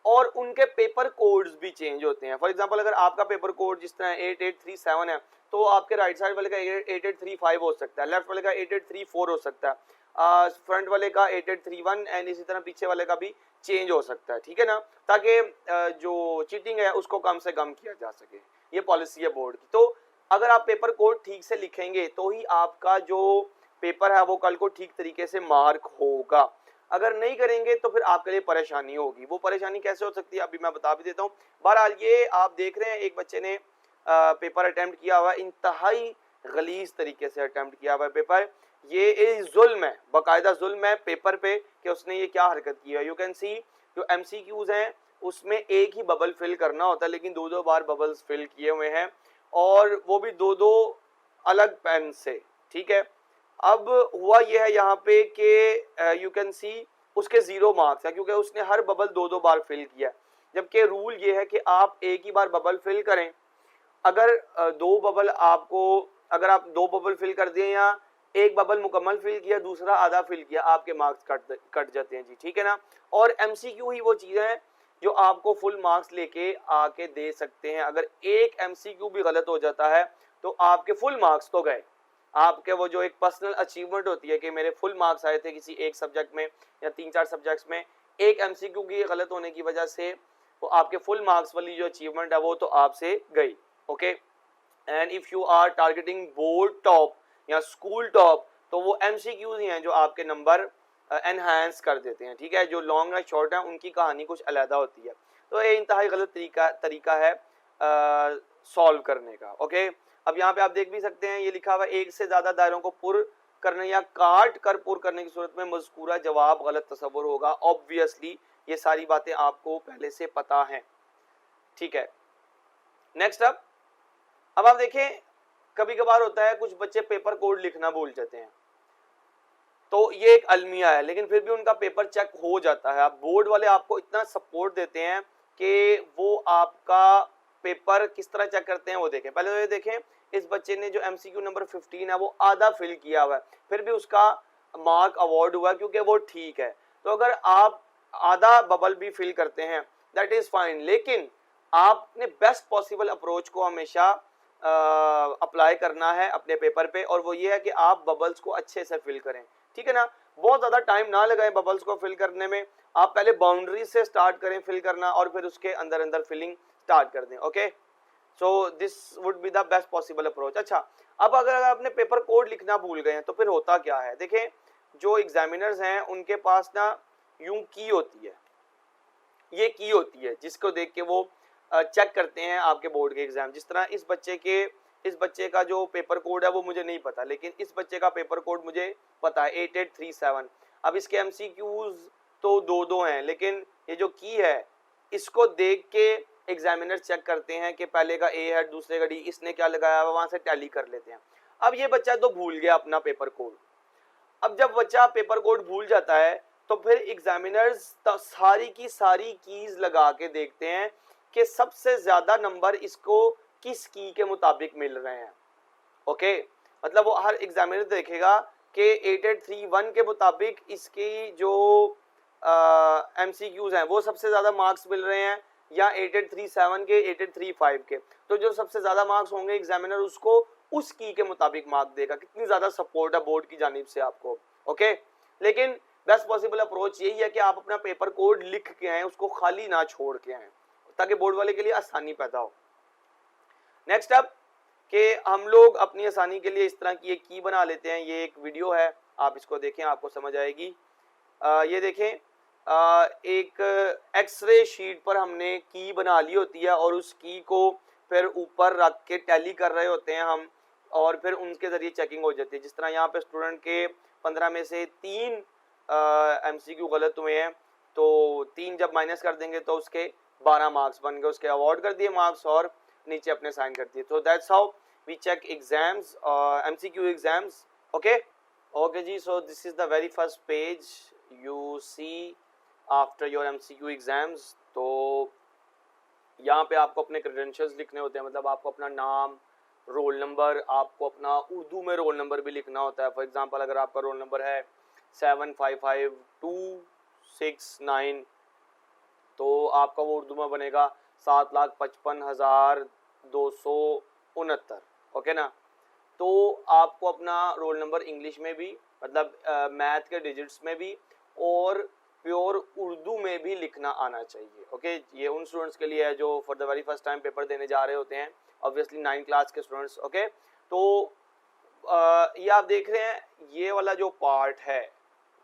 और उनके पेपर कोड्स भी चेंज होते हैं। फॉर एग्जांपल अगर आपका पेपर कोड जिस तरह 8837 है तो आपके राइट साइड वाले का 8835 हो सकता है, लेफ्ट वाले का 8834 हो सकता है, फ्रंट वाले का 8831 एंड इसी तरह पीछे वाले का भी चेंज हो सकता है। ठीक है ना, ताकि जो चीटिंग है उसको कम से कम किया जा सके। ये पॉलिसी है बोर्ड की। तो अगर आप पेपर कोड ठीक से लिखेंगे तो ही आपका जो पेपर है वो कल को ठीक तरीके से मार्क होगा। अगर नहीं करेंगे तो फिर आपके लिए परेशानी होगी। वो परेशानी कैसे हो सकती है अभी मैं बता भी देता हूँ। बहरहाल ये आप देख रहे हैं एक बच्चे ने पेपर अटेम्प्ट किया हुआ, इंतहाई गलीज तरीके से अटेम्प्ट किया हुआ पेपर। ये जुल्म है, बाकायदा जुल्म है पेपर पे कि उसने ये क्या हरकत की है। यू कैन सी जो एमसीक्यूज हैं उसमें एक ही बबल फिल करना होता है, लेकिन 2-2 बार बबल्स फिल किए हुए हैं, और वो भी 2-2 अलग पेन से। ठीक है, अब हुआ यह है यहाँ पे कि यू कैन सी उसके 0 मार्क्स है क्योंकि उसने हर बबल 2-2 बार फिल किया, जबकि रूल ये है कि आप एक ही बार बबल फिल करें। अगर अगर आप 2 बबल फिल कर दिए या एक बबल मुकम्मल फिल किया, दूसरा आधा फिल किया, आपके मार्क्स कट जाते हैं जी। ठीक है ना, और एमसीक्यू ही वो चीज़ है जो आपको फुल मार्क्स लेके आके दे सकते हैं। अगर एक एमसीक्यू भी गलत हो जाता है तो आपके फुल मार्क्स तो गए। आपके वो जो एक पर्सनल अचीवमेंट होती है कि मेरे फुल मार्क्स आए थे किसी एक सब्जेक्ट में या 3-4 सब्जेक्ट्स में, एक एमसीक्यू की गलत होने की वजह से वो आपके फुल मार्क्स वाली जो अचीवमेंट है वो तो आपसे गई। Okay, and if you are targeting board top या स्कूल टॉप तो वो एमसीक्यूज ही हैं जो आपके नंबर एनहांस कर देते हैं। ठीक है, जो लॉन्ग या शॉर्ट है उनकी कहानी कुछ अलग होती है। तो ये इंतहाई गलत तरीका है सॉल्व करने का। ओके, अब यहाँ पे आप देख भी सकते हैं ये लिखा हुआ एक से ज्यादा दायरों को पुर करने या काट कर पुर करने की सूरत में मज़कूरा जवाब गलत तस्वुर होगा। ऑब्वियसली ये सारी बातें आपको पहले से पता हैं। ठीक है, नेक्स्ट अब आप देखें कभी कभार होता है कुछ बच्चे पेपर कोड लिखना भूल जाते हैं, तो ये एक अलमिया है, लेकिन फिर भी उनका पेपर चेक हो जाता है। आप बोर्ड वाले आपको इतना सपोर्ट देते हैं कि वो आपका पेपर किस तरह चेक करते हैं वो देखें। पहले तो ये देखें इस बच्चे ने जो एमसीक्यू नंबर 15 है वो आधा फिल किया हुआ है, फिर भी उसका मार्क अवार्ड हुआ क्योंकि वो ठीक है। तो अगर आप आधा बबल भी फिल करते हैं दैट इज फाइन, लेकिन आपने बेस्ट पॉसिबल अप्रोच को हमेशा अप्लाई करना है अपने पेपर पे, और वो ये है कि आप बबल्स को अच्छे से फिल करें। ठीक है ना, बहुत ज्यादा टाइम ना लगाएं बबल्स को फिल करने में। आप पहले बाउंड्री से स्टार्ट करें फिल करना और फिर उसके अंदर अंदर फिलिंग स्टार्ट कर दें। Okay, so this would be the best possible approach. अच्छा, अब अगर आपने पेपर कोड लिखना भूल गए हैं तो फिर होता क्या है। देखें जो एग्जामिनर्स हैं उनके पास ना यूं की होती है, ये की होती है जिसको देख के वो चेक करते हैं आपके बोर्ड के एग्जाम। जिस तरह इस बच्चे का जो पेपर कोड है वो मुझे नहीं पता, लेकिन इस बच्चे का पेपर कोड मुझे पता है 8837। अब इसके एमसीक्यूज तो 2-2 हैं, लेकिन ये जो की है इसको देख के एग्जामिनर चेक करते हैं कि पहले का ए है दूसरे का डी, इसने क्या लगाया हुआ वहां से टैली कर लेते हैं। अब ये बच्चा तो भूल गया अपना पेपर कोड। अब जब बच्चा पेपर कोड भूल जाता है तो फिर एग्जामिनर्स सारी की सारी कीज लगा के देखते हैं कि सबसे ज्यादा नंबर इसको किस की के मुताबिक मिल रहे हैं। ओके, मतलब वो हर एग्जामिनर देखेगा कि 8831 के मुताबिक इसकी जो एमसीक्यूज हैं वो सबसे ज्यादा मार्क्स मिल रहे हैं या 8837 के 8835 के। तो जो सबसे ज्यादा मार्क्स होंगे एग्जामिनर उसको उस की के मुताबिक मार्क देगा। कितनी ज्यादा सपोर्ट है बोर्ड की जानिब से आपको। ओके, लेकिन बेस्ट पॉसिबल अप्रोच यही है कि आप अपना पेपर कोड लिख के आए, उसको खाली ना छोड़ के आए, ताकि बोर्ड वाले के लिए आसानी पैदा हो। नेक्स्ट अप, कि हम लोग अपनी आसानी के लिए इस तरह की एक की बना लेते हैं। ये एक वीडियो है, आप इसको देखें, आपको समझ आएगी। ये देखें, एक एक्सरे शीट पर हमने की बना ली होती है और उस की को फिर ऊपर रख के टैली कर रहे होते हैं हम, और फिर उनके ज़रिए चेकिंग हो जाती है। जिस तरह यहाँ पे स्टूडेंट के 15 में से 3 MCQ गलत हुए हैं, तो 3 जब माइनस कर देंगे तो उसके 12 मार्क्स बन गए, उसके अवॉर्ड कर दिए मार्क्स और नीचे अपने साइन कर दिए। तो that's how we check exams, MCQ exams. Okay जी, so this is the very first page you see after your MCQ exams. तो यहाँ पे आपको अपने क्रेडेंशियल्स लिखने होते हैं, मतलब आपको अपना नाम, रोल नंबर, आपको अपना उर्दू में रोल नंबर भी लिखना होता है। फॉर एग्जांपल अगर आपका रोल नंबर है 755269, तो आपका वो उर्दू में बनेगा 7,55,269, ओके ना। तो आपको अपना रोल नंबर इंग्लिश में भी, मतलब मैथ के डिजिट्स में भी और प्योर उर्दू में भी लिखना आना चाहिए। ओके, ये उन स्टूडेंट्स के लिए है जो for the very first time paper देने जा रहे होते हैं, ऑब्वियसली 9th क्लास के स्टूडेंट्स। ओके, तो ये आप देख रहे हैं, ये वाला जो पार्ट है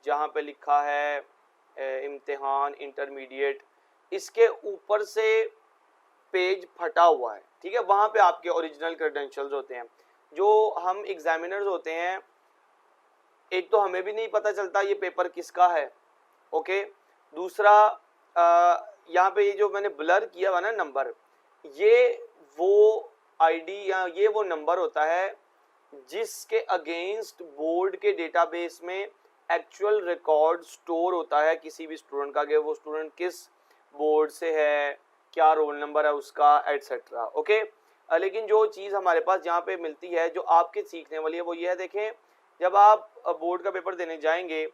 जहाँ पे लिखा है इम्तिहान इंटरमीडिएट, इसके ऊपर से पेज फटा हुआ है, ठीक है। वहाँ पे आपके ओरिजिनल क्रेडेंशियल्स होते हैं। जो हम एग्जामिनर्स होते हैं, एक तो हमें भी नहीं पता चलता ये पेपर किसका है, ओके। दूसरा, यहाँ पे ये जो मैंने ब्लर किया हुआ ना नंबर, ये वो आईडी या ये वो नंबर होता है जिसके अगेंस्ट बोर्ड के डेटाबेस में एक्चुअल रिकॉर्ड स्टोर होता है किसी भी स्टूडेंट का, कि वो स्टूडेंट किस बोर्ड से है, क्या रोल नंबर है उसका, एटसेट्रा। ओके, लेकिन जो चीज़ हमारे पास यहाँ पे मिलती है जो आपके सीखने वाली है वो ये है, देखें, जब आप बोर्ड का पेपर देने जाएंगे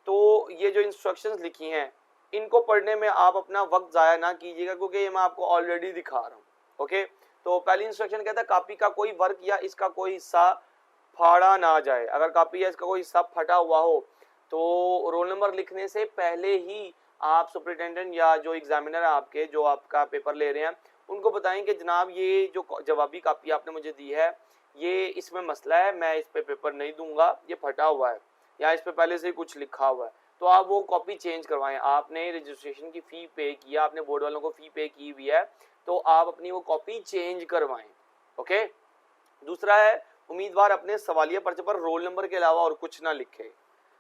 तो ये जो इंस्ट्रक्शंस लिखी हैं इनको पढ़ने में आप अपना वक्त ज़ाया ना कीजिएगा, क्योंकि ये मैं आपको ऑलरेडी दिखा रहा हूँ। ओके, तो पहली इंस्ट्रक्शन कहता है कॉपी का कोई वर्क या इसका कोई हिस्सा फाड़ा ना जाए। अगर कॉपी या इसका कोई हिस्सा फटा हुआ हो तो रोल नंबर लिखने से पहले ही आप सुपरिटेंडेंट या जो एग्जामिनर है आपके, जो आपका पेपर ले रहे हैं, उनको बताएं कि जनाब ये जो जवाबी कॉपी आपने मुझे दी है ये इसमें मसला है, मैं इस पे पेपर नहीं दूंगा, ये फटा हुआ है या इस पे पहले से ही कुछ लिखा हुआ है, तो आप वो कॉपी चेंज करवाएं। आपने रजिस्ट्रेशन की फ़ी पे किया, आपने बोर्ड वालों को फ़ी पे की हुई है, तो आप अपनी वो कॉपी चेंज करवाएं। ओके, दूसरा है उम्मीदवार अपने सवालिया पर्चे पर रोल नंबर के अलावा और कुछ ना लिखे।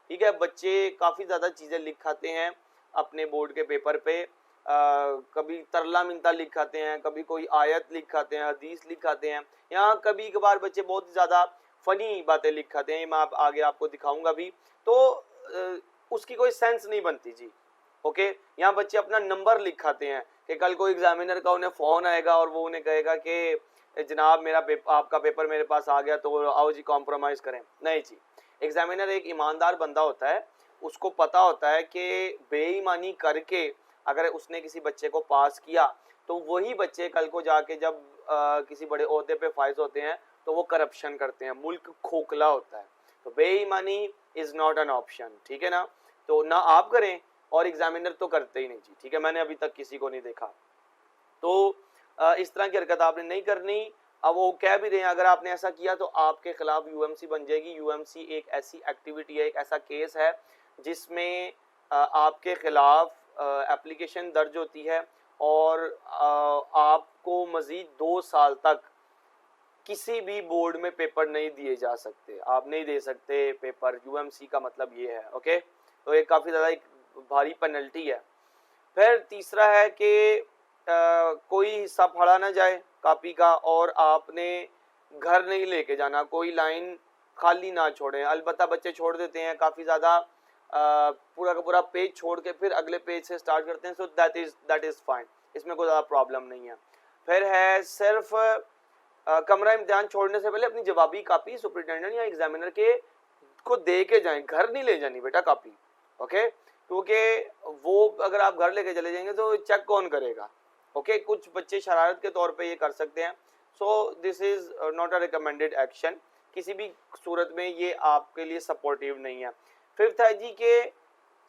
ठीक है, बच्चे काफ़ी ज़्यादा चीज़ें लिखाते हैं अपने बोर्ड के पेपर पे, कभी तरला मिनता लिखाते हैं, कभी कोई आयत लिखाते हैं, हदीस लिखाते हैं, यहाँ कभी कभार बच्चे बहुत ज़्यादा फ़नी बातें लिखाते हैं, मैं आगे आपको दिखाऊंगा भी, तो उसकी कोई सेंस नहीं बनती जी। ओके, यहाँ बच्चे अपना नंबर लिखाते हैं कि कल को एग्जामिनर का उन्हें फ़ोन आएगा और वो उन्हें कहेगा कि जनाब मेरा आपका पेपर मेरे पास आ गया तो आओ जी कॉम्प्रोमाइज़ करें। नहीं जी, एग्जामिनर एक ईमानदार बंदा होता है, उसको पता होता है कि बेईमानी करके अगर उसने किसी बच्चे को पास किया तो वही बच्चे कल को जाके जब किसी बड़े ओहदे पे फाइज होते हैं तो वो करप्शन करते हैं, मुल्क खोखला होता है। तो बेईमानी इज़ नॉट एन ऑप्शन, ठीक है ना। तो ना आप करें और एग्जामिनर तो करते ही नहीं जी, ठीक है, मैंने अभी तक किसी को नहीं देखा। तो इस तरह की हरकत आपने नहीं करनी। अब वो कह भी रहे हैं अगर आपने ऐसा किया तो आपके खिलाफ UMC बन जाएगी। UMC एक ऐसी एक्टिविटी है, एक ऐसा केस है जिसमें आपके खिलाफ एप्लीकेशन दर्ज होती है और आपको मज़ीद 2 साल तक किसी भी बोर्ड में पेपर नहीं दिए जा सकते, आप नहीं दे सकते पेपर। UMC का मतलब ये है। ओके, तो ये काफ़ी ज़्यादा एक भारी पेनल्टी है। फिर तीसरा है कि कोई हिस्सा फाड़ा ना जाए कॉपी का और आपने घर नहीं लेके जाना, कोई लाइन खाली ना छोड़ें। अलबत्ता बच्चे छोड़ देते हैं काफ़ी ज़्यादा, पूरा का पूरा पेज छोड़ के फिर अगले पेज से स्टार्ट करते हैं, सो दैट इज़ फाइन, इसमें कोई ज़्यादा प्रॉब्लम नहीं है। फिर है सिर्फ कमरा इम्तिहान छोड़ने से पहले अपनी जवाबी कॉपी सुपरिटेंडेंट या एग्जामिनर के को दे के जाएं, घर नहीं ले जानी बेटा कॉपी। ओके, क्योंकि वो अगर आप घर लेके चले जाएंगे तो चेक कौन करेगा। ओके, कुछ बच्चे शरारत के तौर पे ये कर सकते हैं, सो this is not a recommended action, किसी भी सूरत में ये आपके लिए सपोर्टिव नहीं है। फिफ्थ है जी कि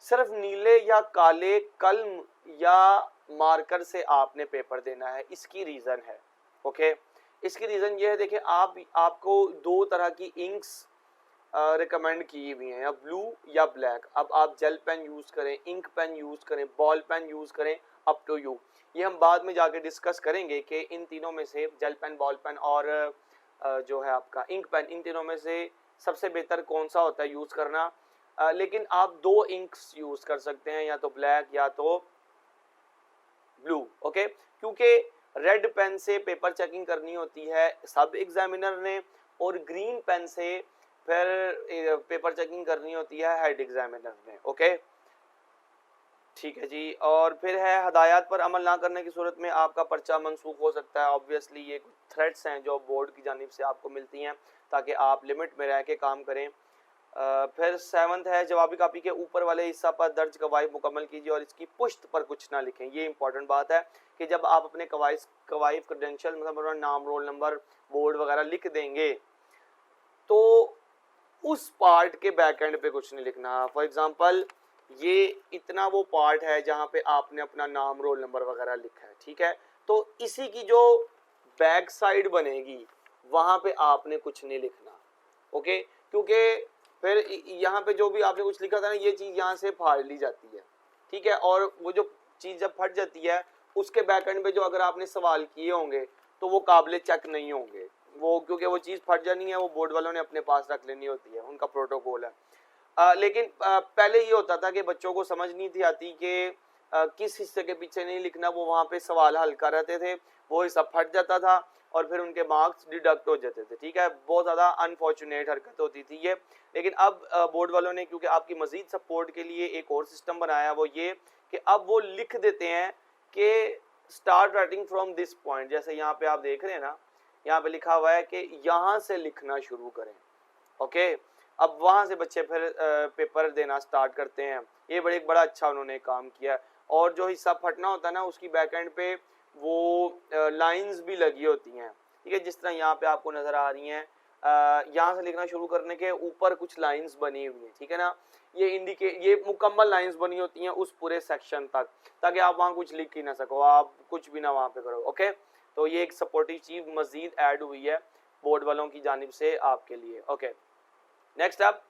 सिर्फ नीले या काले कलम या मार्कर से आपने पेपर देना है, इसकी रीज़न है। ओके, इसकी रीज़न ये है, देखिए आपको दो तरह की इंक्स रिकमेंड की हुई हैं, या ब्लू या ब्लैक। अब आप जेल पेन यूज़ करें, इंक पेन यूज़ करें, बॉल पेन यूज़ करें, अप टू यू। ये हम बाद में जाके डिस्कस करेंगे कि इन तीनों में से जेल पेन, बॉल पेन और जो है आपका इंक पेन, इन तीनों में से सबसे बेहतर कौन सा होता है यूज़ करना। लेकिन आप दो इंक्स यूज़ कर सकते हैं, या तो ब्लैक या तो ब्लू। ओके, क्योंकि रेड पेन से पेपर चेकिंग करनी होती है सब एग्जामिनर ने, और ग्रीन पेन से फिर पेपर चेकिंग करनी होती है हेड एग्जामिनर ने। ओके, ठीक है जी। और फिर है, हदायत पर अमल ना करने की सूरत में आपका पर्चा मनसूख हो सकता है। ऑब्वियसली ये कुछ थ्रेट्स हैं जो बोर्ड की जानिब से आपको मिलती हैं ताकि आप लिमिट में रह के काम करें। फिर 7th है, जवाबी कापी के ऊपर वाले हिस्सा पर दर्ज कवायद मुकम्मल कीजिए और इसकी पुश्त पर कुछ ना लिखें। ये इंपॉर्टेंट बात है कि जब आप अपने कवायद क्रेडेंशियल, मतलब अपना नाम, रोल नंबर, बोर्ड वगैरह लिख देंगे तो उस पार्ट के बैक एंड पे कुछ नहीं लिखना। फॉर एग्जांपल ये इतना वो पार्ट है जहाँ पे आपने अपना नाम, रोल नंबर वगैरह लिखा है, ठीक है, तो इसी की जो बैक साइड बनेगी वहाँ पे आपने कुछ नहीं लिखना। ओके, क्योंकि फिर यहाँ पे जो भी आपने कुछ लिखा था ना, ये चीज़ यहाँ से फाड़ ली जाती है, ठीक है, और वो जो चीज़ जब फट जाती है उसके बैक एंड पे जो अगर आपने सवाल किए होंगे तो वो काबिल चेक नहीं होंगे वो, क्योंकि वो चीज़ फट जानी है, वो बोर्ड वालों ने अपने पास रख लेनी होती है, उनका प्रोटोकॉल है। लेकिन पहले ये होता था कि बच्चों को समझ नहीं थी आती कि किस हिस्से के पीछे नहीं लिखना, वो वहाँ पे सवाल हल कर रहते थे, वो हिस्सा फट जाता था और फिर उनके मार्क्स डिडक्ट हो जाते थे, ठीक है। बहुत ज़्यादा अनफॉर्चुनेट हरकत होती थी ये। लेकिन अब बोर्ड वालों ने क्योंकि आपकी मजीद सपोर्ट के लिए एक और सिस्टम बनाया, वो ये कि अब वो लिख देते हैं कि start writing from this point. जैसे यहाँ पे आप देख रहे हैं ना, यहाँ पे लिखा हुआ है कि यहाँ से लिखना शुरू करें। ओके, अब वहाँ से बच्चे फिर पेपर देना स्टार्ट करते हैं। ये बड़ा अच्छा उन्होंने काम किया। और जो हिस्सा फटना होता है ना, उसकी बैक एंड पे वो लाइंस भी लगी होती हैं, ठीक है, जिस तरह यहाँ पे आपको नज़र आ रही हैं। यहाँ से लिखना शुरू करने के ऊपर कुछ लाइंस बनी हुई हैं, ठीक है ना, ये मुकम्मल लाइंस बनी होती हैं उस पूरे सेक्शन तक, ताकि आप वहाँ कुछ लिख ही ना सको, आप कुछ भी ना वहाँ पे करो। ओके, तो ये एक सपोर्टिव चीज़ मजीद ऐड हुई है बोर्ड वालों की जानिब से आपके लिए। ओके, नेक्स्ट अप,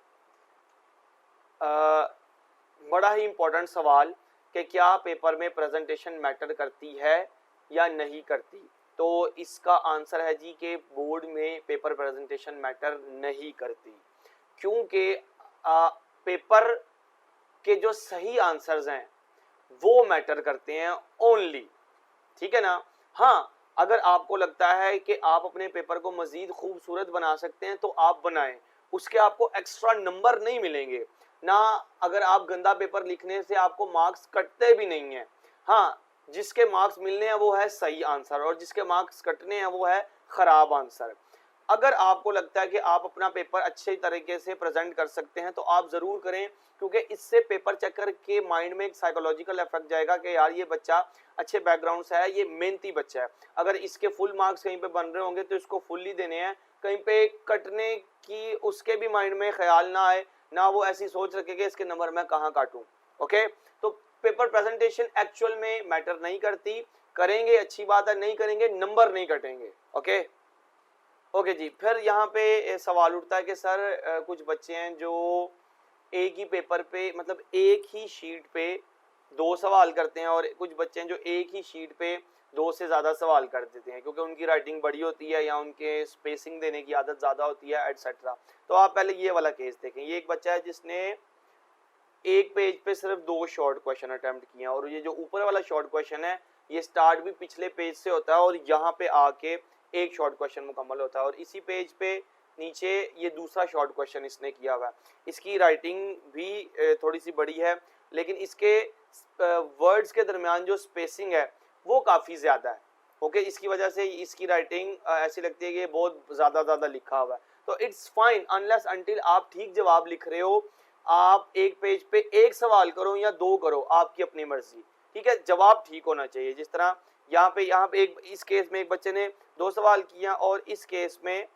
बड़ा ही इंपॉर्टेंट सवाल कि क्या पेपर में प्रेजेंटेशन मैटर करती है या नहीं करती। तो इसका आंसर है जी कि बोर्ड में पेपर प्रेजेंटेशन मैटर नहीं करती, क्योंकि पेपर के जो सही आंसर्स हैं वो मैटर करते हैं ओनली, ठीक है ना। हाँ, अगर आपको लगता है कि आप अपने पेपर को मजीद खूबसूरत बना सकते हैं तो आप बनाएं, उसके आपको एक्स्ट्रा नंबर नहीं मिलेंगे ना। अगर आप गंदा पेपर लिखने से आपको मार्क्स कटते भी नहीं हैं। हाँ, जिसके मार्क्स मिलने हैं वो है सही आंसर, और जिसके मार्क्स कटने हैं वो है खराब आंसर। अगर आपको लगता है कि आप अपना पेपर अच्छे तरीके से प्रेजेंट कर सकते हैं तो आप ज़रूर करें, क्योंकि इससे पेपर चेकर के माइंड में एक साइकोलॉजिकल इफेक्ट जाएगा कि यार ये बच्चा अच्छे बैकग्राउंड से है, ये मेहनती बच्चा है। अगर इसके फुल मार्क्स कहीं पे बन रहे होंगे तो इसको फुल्ली देने हैं, कहीं पे कटने की उसके भी माइंड में ख्याल ना आए, ना वो ऐसी सोच रखे कि इसके नंबर मैं कहाँ काटूँ। ओके, तो पेपर प्रेजेंटेशन एक्चुअल में मैटर नहीं करती। करेंगे अच्छी बात है, नहीं करेंगे नंबर नहीं कटेंगे। ओके, ओके जी। फिर यहाँ पे सवाल उठता है कि सर कुछ बच्चे हैं जो एक ही पेपर पे, मतलब एक ही शीट पे दो सवाल करते हैं, और कुछ बच्चे हैं जो एक ही शीट पे दो से ज़्यादा सवाल कर देते हैं, क्योंकि उनकी राइटिंग बड़ी होती है या उनके स्पेसिंग देने की आदत ज़्यादा होती है, एटसेट्रा। तो आप पहले ये वाला केस देखें। ये एक बच्चा है जिसने एक पेज पे सिर्फ दो शॉर्ट क्वेश्चन अटेम्प्ट किए हैं, और ये जो ऊपर वाला शॉर्ट क्वेश्चन है ये स्टार्ट भी पिछले पेज से होता है और यहाँ पे आके एक शॉर्ट क्वेश्चन मुकम्मल होता है, और इसी पेज पे नीचे ये दूसरा शॉर्ट क्वेश्चन इसने किया हुआ है। इसकी राइटिंग भी थोड़ी सी बड़ी है, लेकिन इसके वर्ड्स के दरमियान जो स्पेसिंग है वो काफ़ी ज़्यादा है। ओके, इसकी वजह से इसकी राइटिंग ऐसी लगती है कि बहुत ज़्यादा लिखा हुआ है। तो इट्स फाइन अनलेस अनटिल आप ठीक जवाब लिख रहे हो। आप एक पेज पे एक सवाल करो या दो करो, आपकी अपनी मर्जी, ठीक है, जवाब ठीक होना चाहिए। जिस तरह यहाँ पे एक इस केस में एक बच्चे ने दो सवाल किया, और इस केस में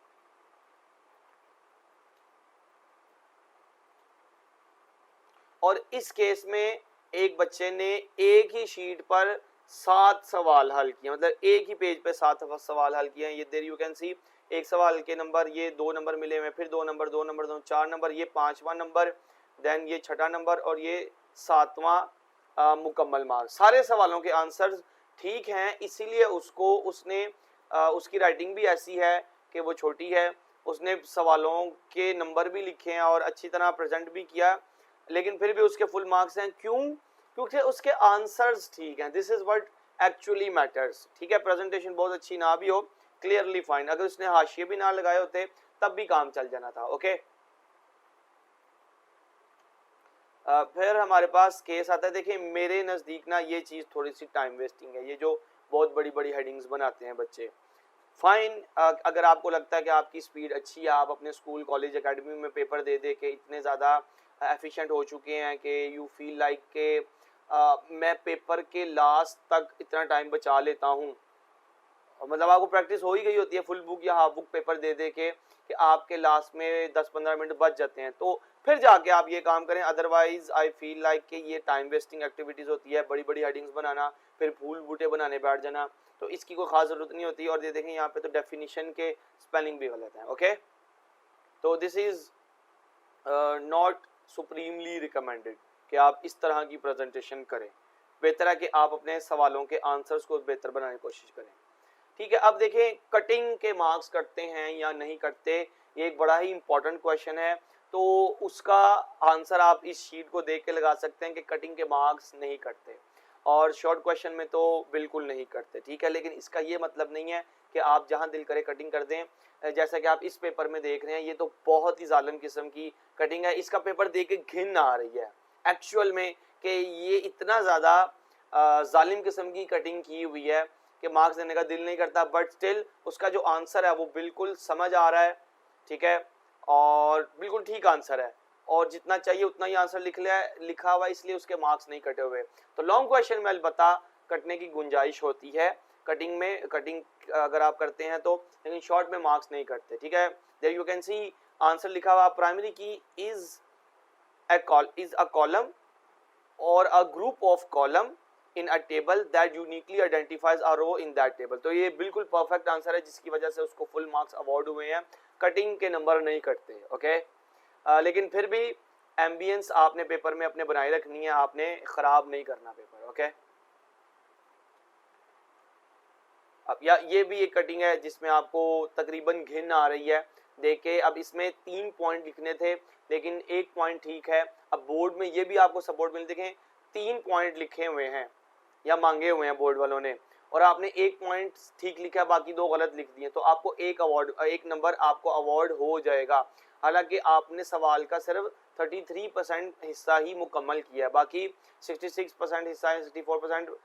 एक बच्चे ने एक ही शीट पर 7 सवाल हल किए, मतलब एक ही पेज पे 7 सवाल हल किए हैं। ये देर यू कैन सी, एक सवाल के नंबर ये 2 नंबर मिले हुए, फिर 2 नंबर 2 नंबर 2 4 नंबर, ये 5वां नंबर, देन ये 6ठा नंबर और ये 7वां मुकम्मल मार्क। सारे सवालों के आंसर ठीक हैं, इसीलिए उसको उसने उसकी राइटिंग भी ऐसी है कि वो छोटी है, उसने सवालों के नंबर भी लिखे हैं और अच्छी तरह प्रेजेंट भी किया, लेकिन फिर भी उसके फुल मार्क्स हैं। क्यों? क्योंकि उसके आंसर्स ठीक हैं। This is what actually matters. ठीक है, प्रेजेंटेशन बहुत अच्छी ना भी हो, क्लियरली फाइन। अगर उसने हाशिए भी ना लगाए होते तब भी काम चल जाना था। ओके, फिर हमारे पास केस आता है। देखिए मेरे नज़दीक ना ये चीज़ थोड़ी सी टाइम वेस्टिंग है, ये जो बहुत बड़ी बड़ी हेडिंग्स बनाते हैं बच्चे। फाइन, अगर आपको लगता है कि आपकी स्पीड अच्छी है, आप अपने स्कूल कॉलेज एकेडमी में पेपर दे दे के इतने ज़्यादा एफिशिएंट हो चुके हैं कि यू फील लाइक के मैं पेपर के लास्ट तक इतना टाइम बचा लेता हूँ, मतलब आपको प्रैक्टिस हो ही गई होती है फुल बुक या हाफ बुक पेपर दे दे के कि आपके लास्ट में 10-15 मिनट बच जाते हैं, तो फिर जाके आप ये काम करें। अदरवाइज आई फील लाइक कि ये टाइम वेस्टिंग एक्टिविटीज़ होती है, बड़ी बड़ी हेडिंग्स बनाना, फिर फूल बूटे बनाने बैठ जाना, तो इसकी कोई खास ज़रूरत नहीं होती। और ये देखें यहाँ पे तो डेफिनेशन के स्पेलिंग भी गलत है। ओके, तो this is not supremely recommended कि आप इस तरह की प्रेजेंटेशन करें। बेहतर है कि आप अपने सवालों के आंसर्स को बेहतर बनाने की कोशिश करें। ठीक है, अब देखें कटिंग के मार्क्स कटते हैं या नहीं कटते, ये एक बड़ा ही इंपॉर्टेंट क्वेश्चन है। तो उसका आंसर आप इस शीट को देख के लगा सकते हैं कि कटिंग के मार्क्स नहीं कटते, और शॉर्ट क्वेश्चन में तो बिल्कुल नहीं कटते। ठीक है, लेकिन इसका ये मतलब नहीं है कि आप जहां दिल करे कटिंग कर दें। जैसा कि आप इस पेपर में देख रहे हैं, ये तो बहुत ही जालिम किस्म की कटिंग है। इसका पेपर देख के घिन आ रही है एक्चुअल में कि ये इतना ज़्यादा जालिम किस्म की कटिंग की हुई है कि मार्क्स देने का दिल नहीं करता, बट स्टिल उसका जो आंसर है वो बिल्कुल समझ आ रहा है। ठीक है, और बिल्कुल ठीक आंसर है, और जितना चाहिए उतना ही आंसर लिखा हुआ, इसलिए उसके मार्क्स नहीं कटे हुए। तो लॉन्ग क्वेश्चन में अलबत्ता कटने की गुंजाइश होती है कटिंग में, कटिंग अगर आप करते हैं तो, लेकिन शॉर्ट में मार्क्स नहीं कटते। ठीक है, there you can see answer लिखा हुआ प्राइमरी की is a column or a group of column in a table that uniquely identifies a row in that table। तो ये बिल्कुल परफेक्ट आंसर है, जिसकी वजह से उसको फुल मार्क्स अवार्ड हुए हैं। कटिंग के नंबर नहीं कटते। ओके, लेकिन फिर भी एम्बियंस आपने पेपर में अपने बनाए रखनी है, आपने खराब नहीं करना पेपर। ओके, अब या ये भी एक कटिंग है जिसमें आपको तकरीबन घिन आ रही है देख के। अब इसमें 3 पॉइंट लिखने थे, लेकिन 1 पॉइंट ठीक है। अब बोर्ड में ये भी आपको सपोर्ट मिल, देखें 3 पॉइंट लिखे हुए हैं या मांगे हुए हैं बोर्ड वालों ने, और आपने 1 पॉइंट ठीक लिखा है, बाकी 2 गलत लिख दिए, तो आपको एक नंबर आपको अवार्ड हो जाएगा। हालांकि आपने सवाल का सिर्फ 33% हिस्सा ही मुकम्मल किया है, बाकी 66% हिस्सा, 64%,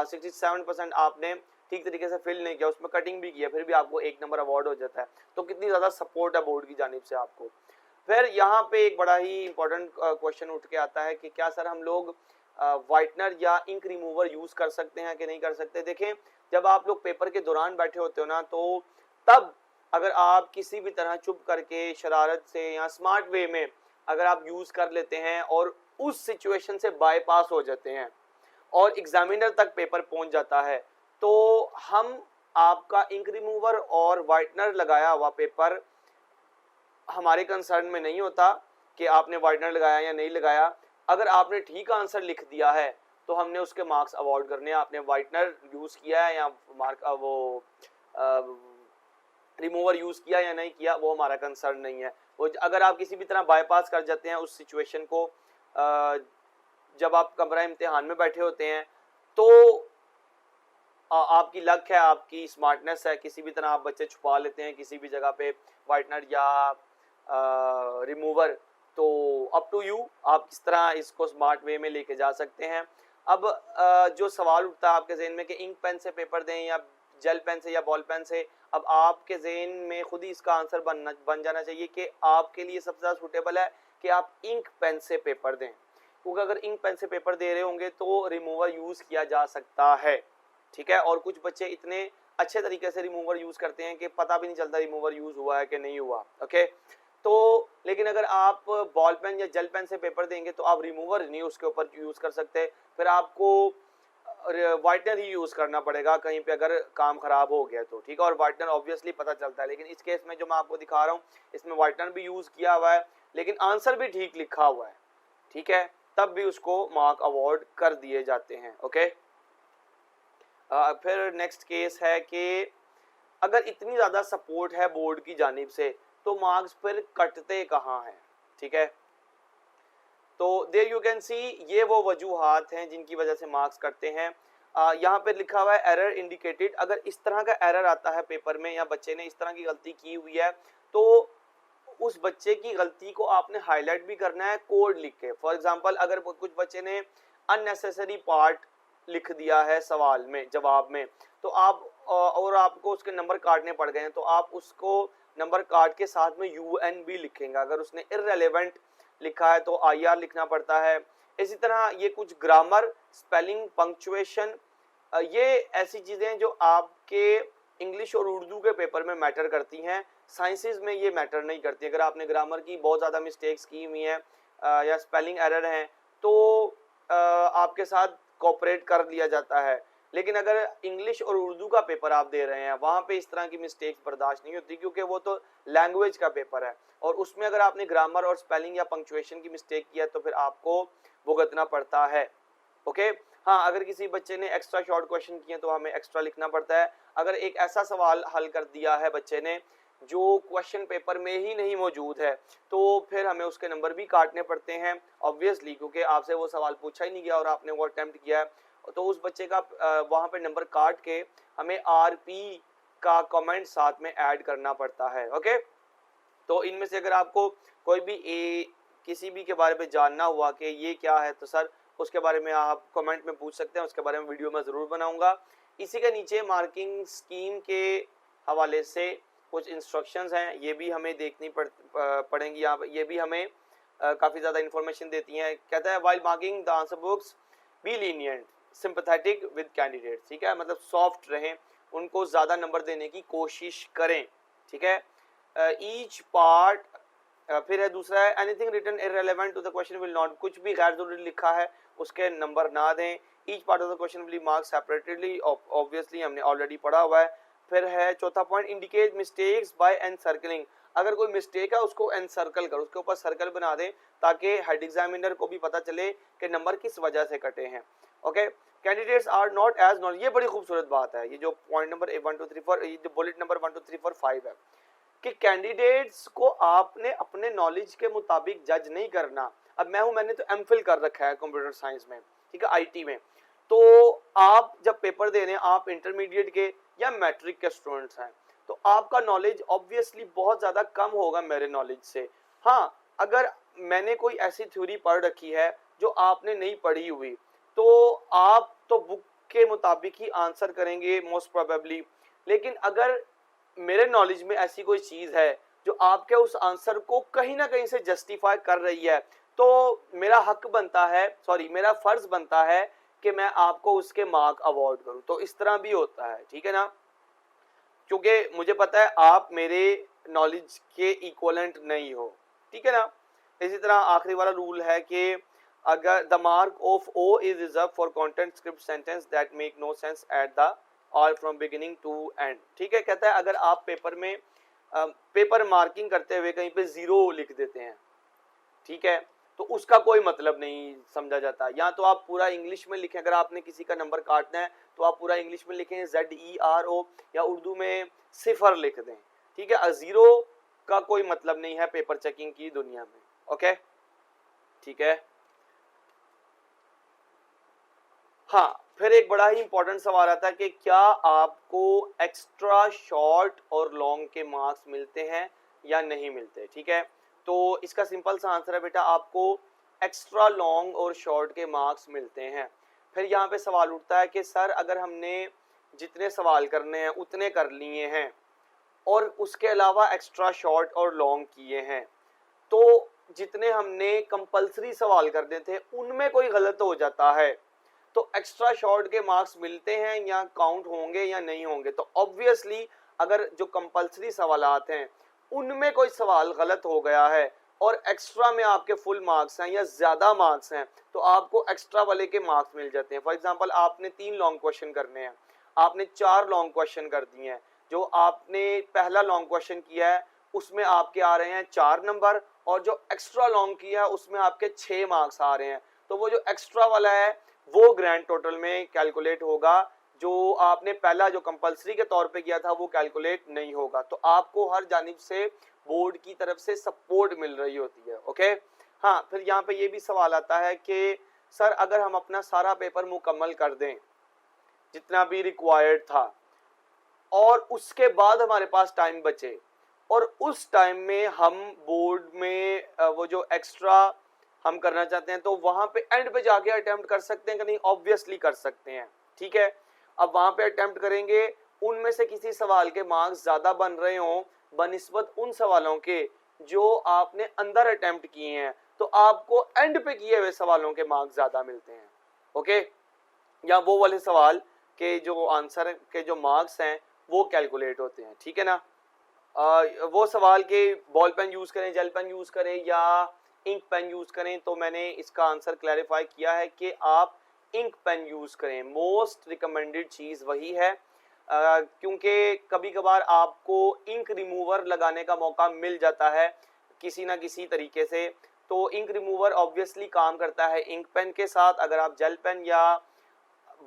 67% आपने ठीक तरीके से फिल नहीं किया, उसमें कटिंग भी किया, फिर भी आपको 1 नंबर अवार्ड हो जाता है। तो कितनी ज़्यादा सपोर्ट है बोर्ड की जानिब से आपको। फिर यहाँ पे एक बड़ा ही इंपॉर्टेंट क्वेश्चन उठ के आता है कि क्या सर हम लोग वाइटनर या इंक रिमूवर यूज़ कर सकते हैं कि नहीं कर सकते। देखें, जब आप लोग पेपर के दौरान बैठे होते हो ना, तो तब अगर आप किसी भी तरह चुप करके शरारत से या स्मार्ट वे में अगर आप यूज़ कर लेते हैं और उस सिचुएशन से बाईपास हो जाते हैं और एग्जामिनर तक पेपर पहुंच जाता है, तो हम आपका इंक रिमूवर और वाइटनर लगाया हुआ पेपर हमारे कंसर्न में नहीं होता कि आपने वाइटनर लगाया या नहीं लगाया। अगर आपने ठीक आंसर लिख दिया है तो हमने उसके मार्क्स अवॉर्ड करने हैं। आपने वाइटनर यूज़ किया है या मार्क वो रिमूवर यूज़ किया या नहीं किया, वो हमारा कंसर्न नहीं है। वो अगर आप किसी भी तरह बाईपास कर जाते हैं उस सिचुएशन को, जब आप कमरा इम्तिहान में बैठे होते हैं, तो आपकी लक है, आपकी स्मार्टनेस है, किसी भी तरह आप बच्चे छुपा लेते हैं किसी भी जगह पे वाइटनर या रिमूवर। तो अप टू यू, आप किस तरह इसको स्मार्ट वे में लेके जा सकते हैं। अब जो सवाल उठता है आपके जहन में कि इंक पेन से पेपर दें या जेल पेन से या बॉल पेन से, अब आपके जहन में खुद ही इसका आंसर बन जाना चाहिए कि आपके लिए सबसे ज़्यादा सूटेबल है कि आप इंक पेन से पेपर दें, क्योंकि अगर इंक पेन से पेपर दे रहे होंगे तो रिमूवर यूज़ किया जा सकता है। ठीक है, और कुछ बच्चे इतने अच्छे तरीके से रिमूवर यूज़ करते हैं कि पता भी नहीं चलता रिमूवर यूज़ हुआ है कि नहीं हुआ। ओके, तो लेकिन अगर आप बॉल पेन या जेल पेन से पेपर देंगे तो आप रिमूवर नहीं उसके ऊपर यूज़ कर सकते। फिर आपको वाइटनर ही यूज़ करना पड़ेगा कहीं पे अगर काम ख़राब हो गया तो, ठीक है। और वाइटनर ऑब्वियसली पता चलता है, लेकिन इस केस में जो मैं आपको दिखा रहा हूँ इसमें वाइटनर भी यूज़ किया हुआ है लेकिन आंसर भी ठीक लिखा हुआ है, ठीक है, तब भी उसको मार्क अवॉर्ड कर दिए जाते हैं। ओके। फिर नेक्स्ट केस है कि अगर इतनी ज़्यादा सपोर्ट है बोर्ड की जानिब से तो मार्क्स फिर कटते कहाँ हैं, ठीक है। तो देयर यू कैन सी ये वो वजूहात हैं जिनकी वजह से मार्क्स कटते हैं। यहाँ पे लिखा हुआ है एरर इंडिकेटेड। अगर इस तरह का एरर आता है पेपर में या बच्चे ने इस तरह की गलती की हुई है तो उस बच्चे की गलती को आपने हाईलाइट भी करना है कोड लिख के। फॉर एग्जांपल अगर कुछ बच्चे ने अननेसेसरी पार्ट लिख दिया है सवाल में जवाब में तो आप और आपको उसके नंबर काटने पड़ गए हैं तो आप उसको नंबर काट के साथ में UN भी लिखेंगे। अगर उसने इररेलेवेंट लिखा है तो IR लिखना पड़ता है। इसी तरह ये कुछ ग्रामर, स्पेलिंग, पंक्चुएशन, ये ऐसी चीज़ें जो आपके इंग्लिश और उर्दू के पेपर में मैटर करती हैं, साइंसेज में ये मैटर नहीं करती। अगर आपने ग्रामर की बहुत ज़्यादा मिस्टेक्स की हुई हैं या स्पेलिंग एरर हैं तो आपके साथ कोऑपरेट कर लिया जाता है। लेकिन अगर इंग्लिश और उर्दू का पेपर आप दे रहे हैं वहाँ पे इस तरह की मिस्टेक्स बर्दाश्त नहीं होती क्योंकि वो तो लैंग्वेज का पेपर है और उसमें अगर आपने ग्रामर और स्पेलिंग या पंक्चुएशन की मिस्टेक किया तो फिर आपको भुगतना पड़ता है। ओके। हाँ, अगर किसी बच्चे ने एक्स्ट्रा शॉर्ट क्वेश्चन किए तो हमें एक्स्ट्रा लिखना पड़ता है। अगर एक ऐसा सवाल हल कर दिया है बच्चे ने जो क्वेश्चन पेपर में ही नहीं मौजूद है तो फिर हमें उसके नंबर भी काटने पड़ते हैं ऑब्वियसली, क्योंकि आपसे वो सवाल पूछा ही नहीं गया और आपने वो अटेम्प्ट किया है तो उस बच्चे का वहाँ पे नंबर काट के हमें RP का कमेंट साथ में ऐड करना पड़ता है। ओके। तो इनमें से अगर आपको कोई भी किसी भी के बारे में जानना हुआ कि ये क्या है तो सर उसके बारे में आप कमेंट में पूछ सकते हैं, उसके बारे में वीडियो मैं ज़रूर बनाऊंगा। इसी के नीचे मार्किंग स्कीम के हवाले से कुछ इंस्ट्रक्शंस हैं, ये भी हमें देखनी पड़ेंगी। यहाँ ये भी हमें काफ़ी ज़्यादा इन्फॉर्मेशन देती हैं। कहता है while marking the answer books be lenient sympathetic with candidate, ठीक है, मतलब सॉफ्ट रहें, उनको ज़्यादा नंबर देने की कोशिश करें, ठीक है। ईच पार्ट फिर है दूसरा है anything written irrelevant to the question will not, कुछ भी गैर जरूरी लिखा है उसके नंबर ना दें। Each part of the question will be marked separately, obviously हमने ऑलरेडी पढ़ा हुआ है। फिर है चौथा point indicate mistakes by encircling, अगर कोई मिस्टेक है उसको एनसर्कल करो, उसके ऊपर सर्कल बना दें ताकि हेड एग्जामिनर को भी पता चले कि नंबर किस वजह से कटे हैं। Okay. Candidates are not as knowledge, ये बड़ी खूबसूरत बात है, ये जो पॉइंट नंबर 1 2 3 4 ये जो बुलेट नंबर 1 2 3 4 5 है कि कैंडिडेट्स को आपने अपने नॉलेज के मुताबिक जज नहीं करना। अब मैंने तो एमफिल कर रखा है कंप्यूटर साइंस में, ठीक है, IT में, तो आप जब पेपर दे रहे हैं आप इंटरमीडिएट के या मैट्रिक के स्टूडेंट्स हैं तो आपका नॉलेज ऑब्वियसली बहुत ज़्यादा कम होगा मेरे नॉलेज से। हाँ, अगर मैंने कोई ऐसी थ्योरी पढ़ रखी है जो आपने नहीं पढ़ी हुई तो आप तो बुक के मुताबिक ही आंसर करेंगे मोस्ट प्रोबेबली, लेकिन अगर मेरे नॉलेज में ऐसी कोई चीज़ है जो आपके उस आंसर को कहीं ना कहीं से जस्टिफाई कर रही है तो मेरा हक बनता है, मेरा फर्ज बनता है कि मैं आपको उसके मार्क अवॉर्ड करूं। तो इस तरह भी होता है, ठीक है ना, क्योंकि मुझे पता है आप मेरे नॉलेज के इक्वलेंट नहीं हो, ठीक है ना। इसी तरह आखिरी वाला रूल है कि अगर the mark of O is reserve for content script sentence that make no sense at the और फ्रॉम बिगिनिंग टू एंड, ठीक है। कहता है अगर आप पेपर में पेपर मार्किंग करते हुए कहीं पे 0 लिख देते हैं, ठीक है, तो उसका कोई मतलब नहीं समझा जाता। या तो आप पूरा इंग्लिश में लिखें, अगर आपने किसी का नंबर काटना है तो आप पूरा इंग्लिश में लिखें ZERO या उर्दू में 0 लिख दें, ठीक है। 0 का कोई मतलब नहीं है पेपर चेकिंग की दुनिया में। ओके, ठीक है। हाँ, फिर एक बड़ा ही इंपॉर्टेंट सवाल आता है कि क्या आपको एक्स्ट्रा शॉर्ट और लॉन्ग के मार्क्स मिलते हैं या नहीं मिलते, ठीक है। तो इसका सिंपल सा आंसर है बेटा, आपको एक्स्ट्रा लॉन्ग और शॉर्ट के मार्क्स मिलते हैं। फिर यहाँ पे सवाल उठता है कि सर अगर हमने जितने सवाल करने हैं उतने कर लिए हैं और उसके अलावा एक्स्ट्रा शॉर्ट और लॉन्ग किए हैं तो जितने हमने कंपलसरी सवाल करने थे उनमें कोई गलत हो जाता है तो एक्स्ट्रा शॉर्ट के मार्क्स मिलते हैं या काउंट होंगे या नहीं होंगे। तो ऑब्वियसली अगर जो कंपलसरी सवालात हैं उनमें कोई सवाल गलत हो गया है और एक्स्ट्रा में आपके फुल मार्क्स हैं या ज़्यादा मार्क्स हैं, तो आपको एक्स्ट्रा वाले के मार्क्स मिल जाते हैं। फॉर एग्जांपल आपने 3 लॉन्ग क्वेश्चन करने हैं, आपने 4 लॉन्ग क्वेश्चन कर दिए हैं, जो आपने पहला लॉन्ग क्वेश्चन किया है उसमें आपके आ रहे हैं 4 नंबर, और जो एक्स्ट्रा लॉन्ग किया है उसमें आपके 6 मार्क्स आ रहे हैं। तो वो जो एक्स्ट्रा वाला है वो ग्रैंड टोटल में कैलकुलेट होगा, जो आपने पहला जो कंपलसरी के तौर पे किया था वो कैलकुलेट नहीं होगा। तो आपको हर जानिब से बोर्ड की तरफ से सपोर्ट मिल रही होती है। ओके, हाँ, फिर यहाँ पे ये भी सवाल आता है कि सर अगर हम अपना सारा पेपर मुकम्मल कर दें जितना भी रिक्वायर्ड था, और उसके बाद हमारे पास टाइम बचे, और उस टाइम में हम बोर्ड में वो जो एक्स्ट्रा हम करना चाहते हैं, तो वहां पे एंड पे जाके अटेम्प्ट कर सकते हैं कि नहीं? ऑब्वियसली कर सकते हैं। ठीक है, अब वहां पे अटेम्प्ट करेंगे, उनमें से किसी सवाल के मार्क्स ज्यादा बन रहे हों बनिस्बत उन सवालों के जो आपने अंदर अटेम्प्ट किए हैं, तो आपको एंड पे किए हुए सवालों के मार्क्स ज्यादा मिलते हैं। ओके, या वो वाले सवाल के जो आंसर के जो मार्क्स हैं वो कैलकुलेट होते हैं। ठीक है ना? वो सवाल के बॉल पेन यूज करें, जेल पेन यूज करें या इंक पेन यूज करें, तो मैंने इसका आंसर क्लैरिफाई किया है कि आप इंक पेन यूज करें। मोस्ट रिकमेंडेड चीज वही है, क्योंकि कभी कभार आपको इंक रिमूवर लगाने का मौका मिल जाता है किसी ना किसी तरीके से, तो इंक रिमूवर ऑब्वियसली काम करता है इंक पेन के साथ। अगर आप जेल पेन या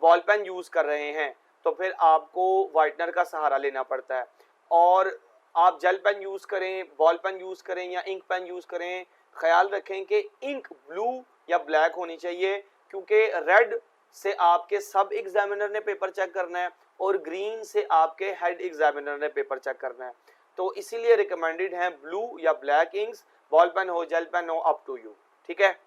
बॉल पेन यूज कर रहे हैं तो फिर आपको व्हाइटनर का सहारा लेना पड़ता है। और आप जेल पेन यूज करें, बॉल पेन यूज करें या इंक पेन यूज करें, ख्याल रखें कि इंक ब्लू या ब्लैक होनी चाहिए, क्योंकि रेड से आपके सब एग्जामिनर ने पेपर चेक करना है और ग्रीन से आपके हेड एग्जामिनर ने पेपर चेक करना है। तो इसीलिए रिकमेंडेड है ब्लू या ब्लैक इंक्स, बॉल पेन हो, जेल पेन हो, अप टू यू। ठीक है,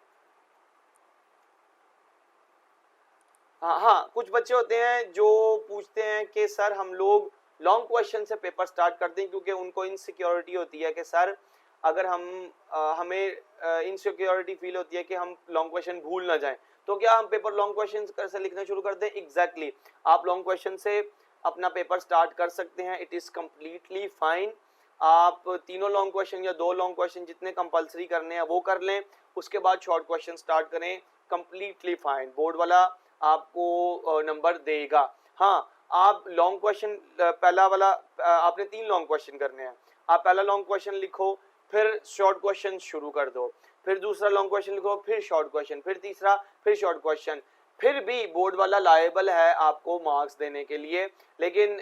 हाँ, कुछ बच्चे होते हैं जो पूछते हैं कि सर हम लोग लॉन्ग क्वेश्चन से पेपर स्टार्ट कर दें, क्योंकि उनको इनसिक्योरिटी होती है कि सर अगर हमें इनसिक्योरिटी फील होती है कि हम लॉन्ग क्वेश्चन भूल ना जाएं, तो क्या हम पेपर लॉन्ग क्वेश्चन से लिखना शुरू कर दें? एग्जैक्टली, आप लॉन्ग क्वेश्चन से अपना पेपर स्टार्ट कर सकते हैं, इट इज कम्प्लीटली फाइन। आप 3 लॉन्ग क्वेश्चन या 2 लॉन्ग क्वेश्चन जितने कंपलसरी करने हैं वो कर लें, उसके बाद शॉर्ट क्वेश्चन स्टार्ट करें, कंप्लीटली फाइन। बोर्ड वाला आपको नंबर देगा। हाँ, आप लॉन्ग क्वेश्चन पहला वाला आपने 3 लॉन्ग क्वेश्चन करने हैं, आप पहला लॉन्ग क्वेश्चन लिखो, फिर शॉर्ट क्वेश्चन शुरू कर दो, फिर दूसरा लॉन्ग क्वेश्चन लिखो, फिर शॉर्ट क्वेश्चन, फिर तीसरा, फिर शॉर्ट क्वेश्चन। फिर भी बोर्ड वाला लायबल है आपको मार्क्स देने के लिए, लेकिन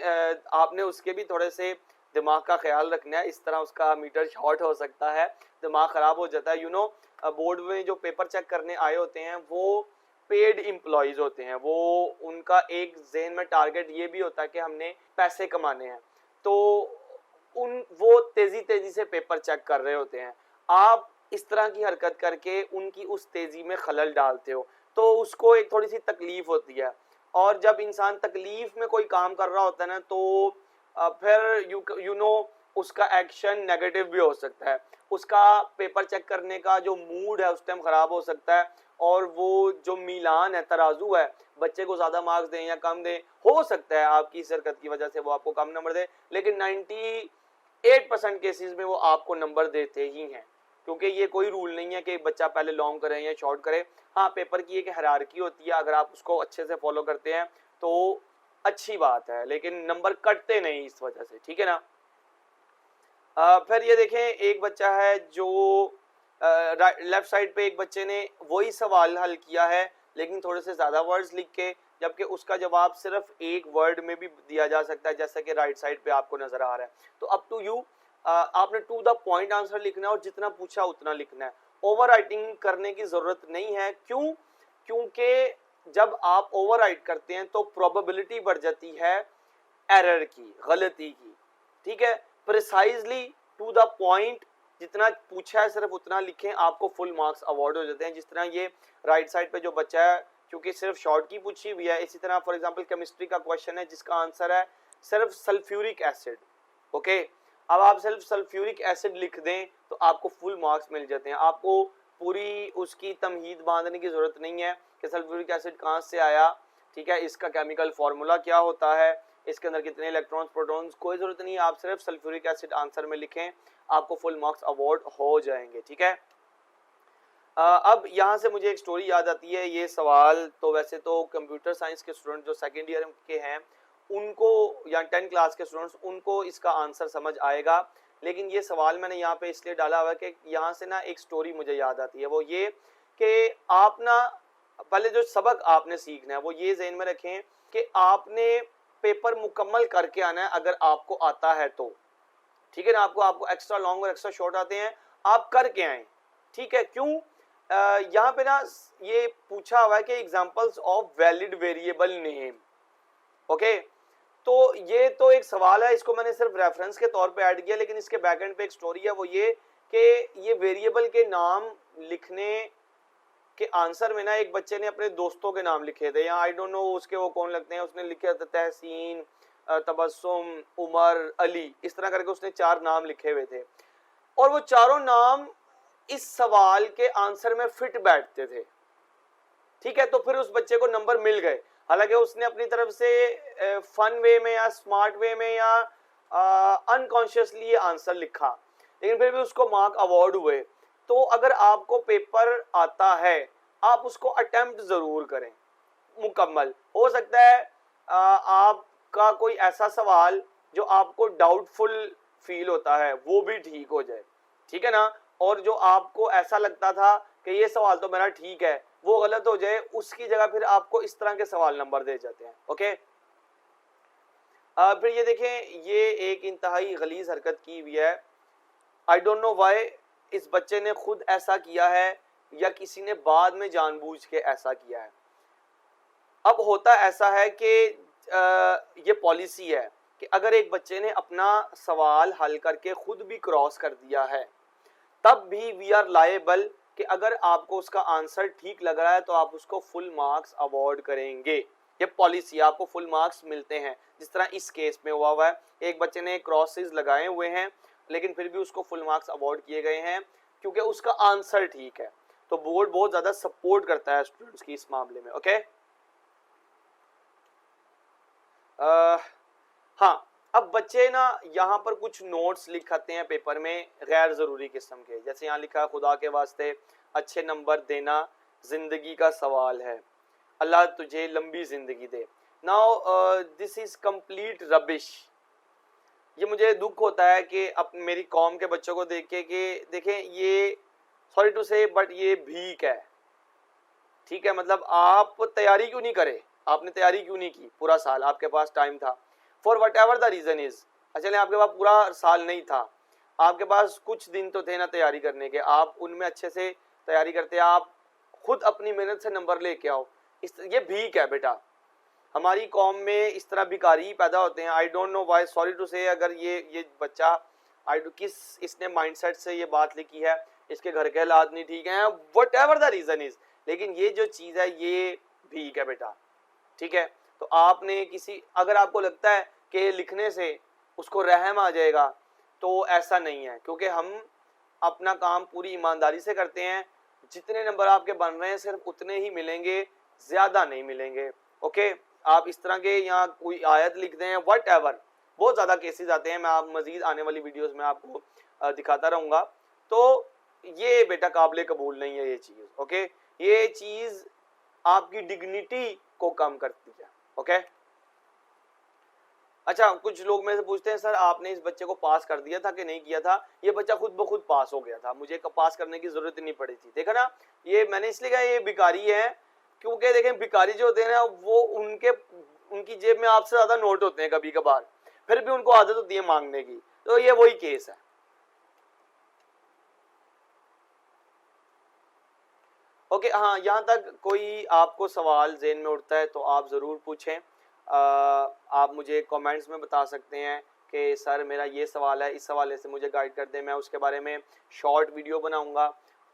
आपने उसके भी थोड़े से दिमाग का ख्याल रखना है, इस तरह उसका मीटर शॉर्ट हो सकता है, दिमाग खराब हो जाता है। बोर्ड में जो पेपर चेक करने आए होते हैं वो पेड एम्प्लॉयज होते हैं, वो उनका एक ज़हन में टारगेट ये भी होता है कि हमने पैसे कमाने हैं, तो वो तेजी से पेपर चेक कर रहे होते हैं। आप इस तरह की हरकत करके उनकी उस तेजी में खलल डालते हो, तो उसको एक थोड़ी सी तकलीफ होती है। और जब इंसान तकलीफ में कोई काम कर रहा होता है ना, तो फिर यू नो उसका एक्शन नेगेटिव भी हो सकता है, उसका पेपर चेक करने का जो मूड है उस टाइम खराब हो सकता है, और वो जो मीलान है, तराजू है, बच्चे को ज्यादा मार्क्स दें या कम दें, हो सकता है आपकी इस हरकत की वजह से वो आपको कम नंबर दे, लेकिन 98% केसेस में वो आपको नंबर देते ही हैं, क्योंकि ये कोई रूल नहीं है कि बच्चा पहले लॉन्ग करे या शॉर्ट करे। हाँ, पेपर की एक हायरार्की होती है, अगर आप उसको अच्छे से फॉलो करते हैं तो अच्छी बात है, लेकिन नंबर कटते नहीं इस वजह से। ठीक है ना? फिर ये देखें, एक बच्चा है जो लेफ्ट साइड पे एक बच्चे ने वही सवाल हल किया है लेकिन थोड़े से ज़्यादा वर्ड्स लिख के, जबकि उसका जवाब सिर्फ एक वर्ड में भी दिया जा सकता है, जैसा कि राइट साइड पे आपको नजर आ रहा है। तो अप टू यू, आपने टू द पॉइंट आंसर लिखना है और जितना पूछा उतना लिखना है। ओवर राइटिंग करने की जरूरत नहीं है। क्यों? क्योंकि जब आप ओवर राइट करते हैं तो प्रोबेबिलिटी बढ़ जाती है एरर की, गलती की। ठीक है, प्रिसाइजली टू द पॉइंट जितना पूछा है सिर्फ उतना लिखें, आपको फुल मार्क्स अवार्ड हो जाते हैं। जिस तरह ये राइट साइड पे जो बच्चा है, क्योंकि सिर्फ शॉर्ट की पूछी हुई है, इसी तरह फॉर एग्जांपल केमिस्ट्री का क्वेश्चन है जिसका आंसर है सिर्फ सल्फ्यूरिक एसिड। ओके, अब आप सिर्फ सल्फ्यूरिक एसिड लिख दें तो आपको फुल मार्क्स मिल जाते हैं। आपको पूरी उसकी तमहीद बांधने की जरूरत नहीं है कि सल्फ्यूरिक एसिड कहाँ से आया, ठीक है, इसका केमिकल फॉर्मूला क्या होता है, इसके अंदर कितने इलेक्ट्रॉन्स प्रोटॉन्स, कोई ज़रूरत नहीं है, आप सिर्फ सल्फ्यूरिक एसिड आंसर में लिखें, आपको फुल मार्क्स अवॉर्ड हो जाएंगे। ठीक है, अब यहाँ से मुझे एक स्टोरी याद आती है। ये सवाल तो वैसे तो कंप्यूटर साइंस के स्टूडेंट जो सेकेंड ईयर के हैं उनको, या 10 क्लास के स्टूडेंट्स, उनको इसका आंसर समझ आएगा, लेकिन ये सवाल मैंने यहाँ पे इसलिए डाला हुआ है कि यहाँ से ना एक स्टोरी मुझे याद आती है। वो ये कि आप ना पहले जो सबक आपने सीखना है वो ये ज़हन में रखें कि आपने पेपर मुकम्मल करके आना है अगर आपको आता है तो। ठीक है ना, आपको एक्स्ट्रा लॉन्ग और एक्स्ट्रा शॉर्ट आते हैं, आप करके आए। ठीक है, क्यों यहाँ पे ना ये पूछा हुआ है कि examples of valid variable name. Okay, तो ये तो एक सवाल है, इसको मैंने सिर्फ रेफरेंस के तौर पे ऐड किया, लेकिन इसके बैकएंड पे एक स्टोरी है। वो ये कि ये वेरिएबल के नाम लिखने के आंसर में ना एक बच्चे ने अपने दोस्तों के नाम लिखे थे, या आई डोंट नो उसके वो कौन लगते हैं, उसने लिखे थे तहसीन, तबस्सुम, उमर, अली, इस तरह करके उसने 4 नाम लिखे हुए थे, और वो चारों नाम इस सवाल के आंसर में फिट बैठते थे। ठीक है, तो फिर उस बच्चे को नंबर मिल गए, हालांकि उसने अपनी तरफ से फन वे में या स्मार्ट वे में या अनकॉन्शियसली ये आंसर लिखा, लेकिन फिर भी उसको मार्क अवार्ड हुए। तो अगर आपको पेपर आता है आप उसको अटेम्प्ट जरूर करें मुकम्मल। हो सकता है आपका कोई ऐसा सवाल जो आपको डाउटफुल फील होता है वो भी ठीक हो जाए। ठीक है ना, और जो आपको ऐसा लगता था कि ये सवाल तो मेरा ठीक है वो गलत हो जाए, उसकी जगह फिर आपको इस तरह के सवाल नंबर दे जाते हैं। ओके, फिर ये देखें, ये एक इंतहाई गलीज हरकत की हुई है। आई डोंट नो व्हाई इस बच्चे ने खुद ऐसा किया है या किसी ने बाद में जानबूझ के ऐसा किया है। अब होता ऐसा है कि ये पॉलिसी है कि अगर एक बच्चे ने अपना सवाल हल करके खुद भी क्रॉस कर दिया है तब भी वी आर लायबल कि अगर आपको उसका आंसर ठीक लग रहा है तो आप उसको फुल मार्क्स अवॉर्ड करेंगे। ये पॉलिसी, आपको फुल मार्क्स मिलते हैं, जिस तरह इस केस में हुआ है। एक बच्चे ने क्रॉसेस लगाए हुए हैं लेकिन फिर भी उसको फुल मार्क्स अवॉर्ड किए गए हैं क्योंकि उसका आंसर ठीक है। तो बोर्ड बहुत ज़्यादा सपोर्ट करता है स्टूडेंट्स की इस मामले में। ओके, हाँ, अब बच्चे ना यहाँ पर कुछ नोट्स लिखाते हैं पेपर में गैर ज़रूरी किस्म के, जैसे यहाँ लिखा है, खुदा के वास्ते अच्छे नंबर देना जिंदगी का सवाल है, अल्लाह तुझे लंबी जिंदगी दे। Now this is complete rubbish. ये मुझे दुख होता है कि अब मेरी कौम के बच्चों को देख के कि देखें, ये सॉरी टू से बट ये भीख है। ठीक है, मतलब आप तैयारी क्यों नहीं करे, आपने तैयारी क्यों नहीं की पूरा साल, आपके पास टाइम था, for whatever the reason is. अच्छा, आपके पास पूरा साल नहीं था, आपके पास कुछ दिन तो थे ना तैयारी करने के, आप उनमें अच्छे से तैयारी करते, आप खुद अपनी मेहनत से नंबर लेके आओ। ये भीख है बेटा। हमारी कौम में इस तरह भिखारी पैदा होते हैं। I don't know why, sorry to say, अगर ये बच्चा किस इसने माइंडसेट से ये बात लिखी है, इसके घर के हालात नहीं ठीक हैं, what ever the reason is, लेकिन ये जो चीज़ है ये भीख है बेटा। ठीक है, तो आपने किसी, अगर आपको लगता है कि लिखने से उसको रहम आ जाएगा तो ऐसा नहीं है, क्योंकि हम अपना काम पूरी ईमानदारी से करते हैं। जितने नंबर आपके बन रहे हैं सिर्फ उतने ही मिलेंगे, ज़्यादा नहीं मिलेंगे। ओके, आप इस तरह के यहाँ कोई आयत लिख दें, वट एवर, बहुत ज़्यादा केसेस आते हैं, मैं आप मज़ीद आने वाली वीडियोस में आपको दिखाता रहूँगा। तो ये बेटा काबिल कबूल नहीं है ये चीज़। ओके, ये चीज़ आपकी डिग्निटी को कम करती है। ओके, अच्छा, कुछ लोग मेरे से पूछते हैं, सर आपने इस बच्चे को पास कर दिया था कि नहीं किया था? ये बच्चा खुद ब खुद पास हो गया था, मुझे पास करने की जरूरत नहीं पड़ी थी। देखा ना, ये मैंने इसलिए कहा ये भिखारी है, क्योंकि देखें भिखारी जो होते हैं ना वो उनकी जेब में आपसे ज्यादा नोट होते हैं कभी कभार, फिर भी उनको आदत होती है मांगने की। तो ये वही केस है। ओके, हाँ, यहाँ तक कोई आपको सवाल ज़हन में उठता है तो आप ज़रूर पूछें। आप मुझे कमेंट्स में बता सकते हैं कि सर मेरा ये सवाल है, इस हवाले से मुझे गाइड कर दें, मैं उसके बारे में शॉर्ट वीडियो बनाऊंगा,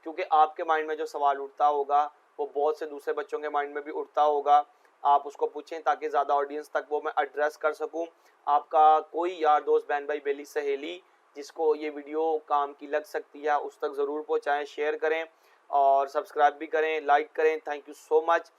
क्योंकि आपके माइंड में जो सवाल उठता होगा वो बहुत से दूसरे बच्चों के माइंड में भी उठता होगा। आप उसको पूछें ताकि ज़्यादा ऑडियंस तक वो मैं एड्रेस कर सकूँ। आपका कोई यार दोस्त, बहन भाई, बेली, सहेली जिसको ये वीडियो काम की लग सकती है उस तक ज़रूर पहुँचाएँ, शेयर करें और सब्सक्राइब भी करें, लाइक करें। Thank you so much.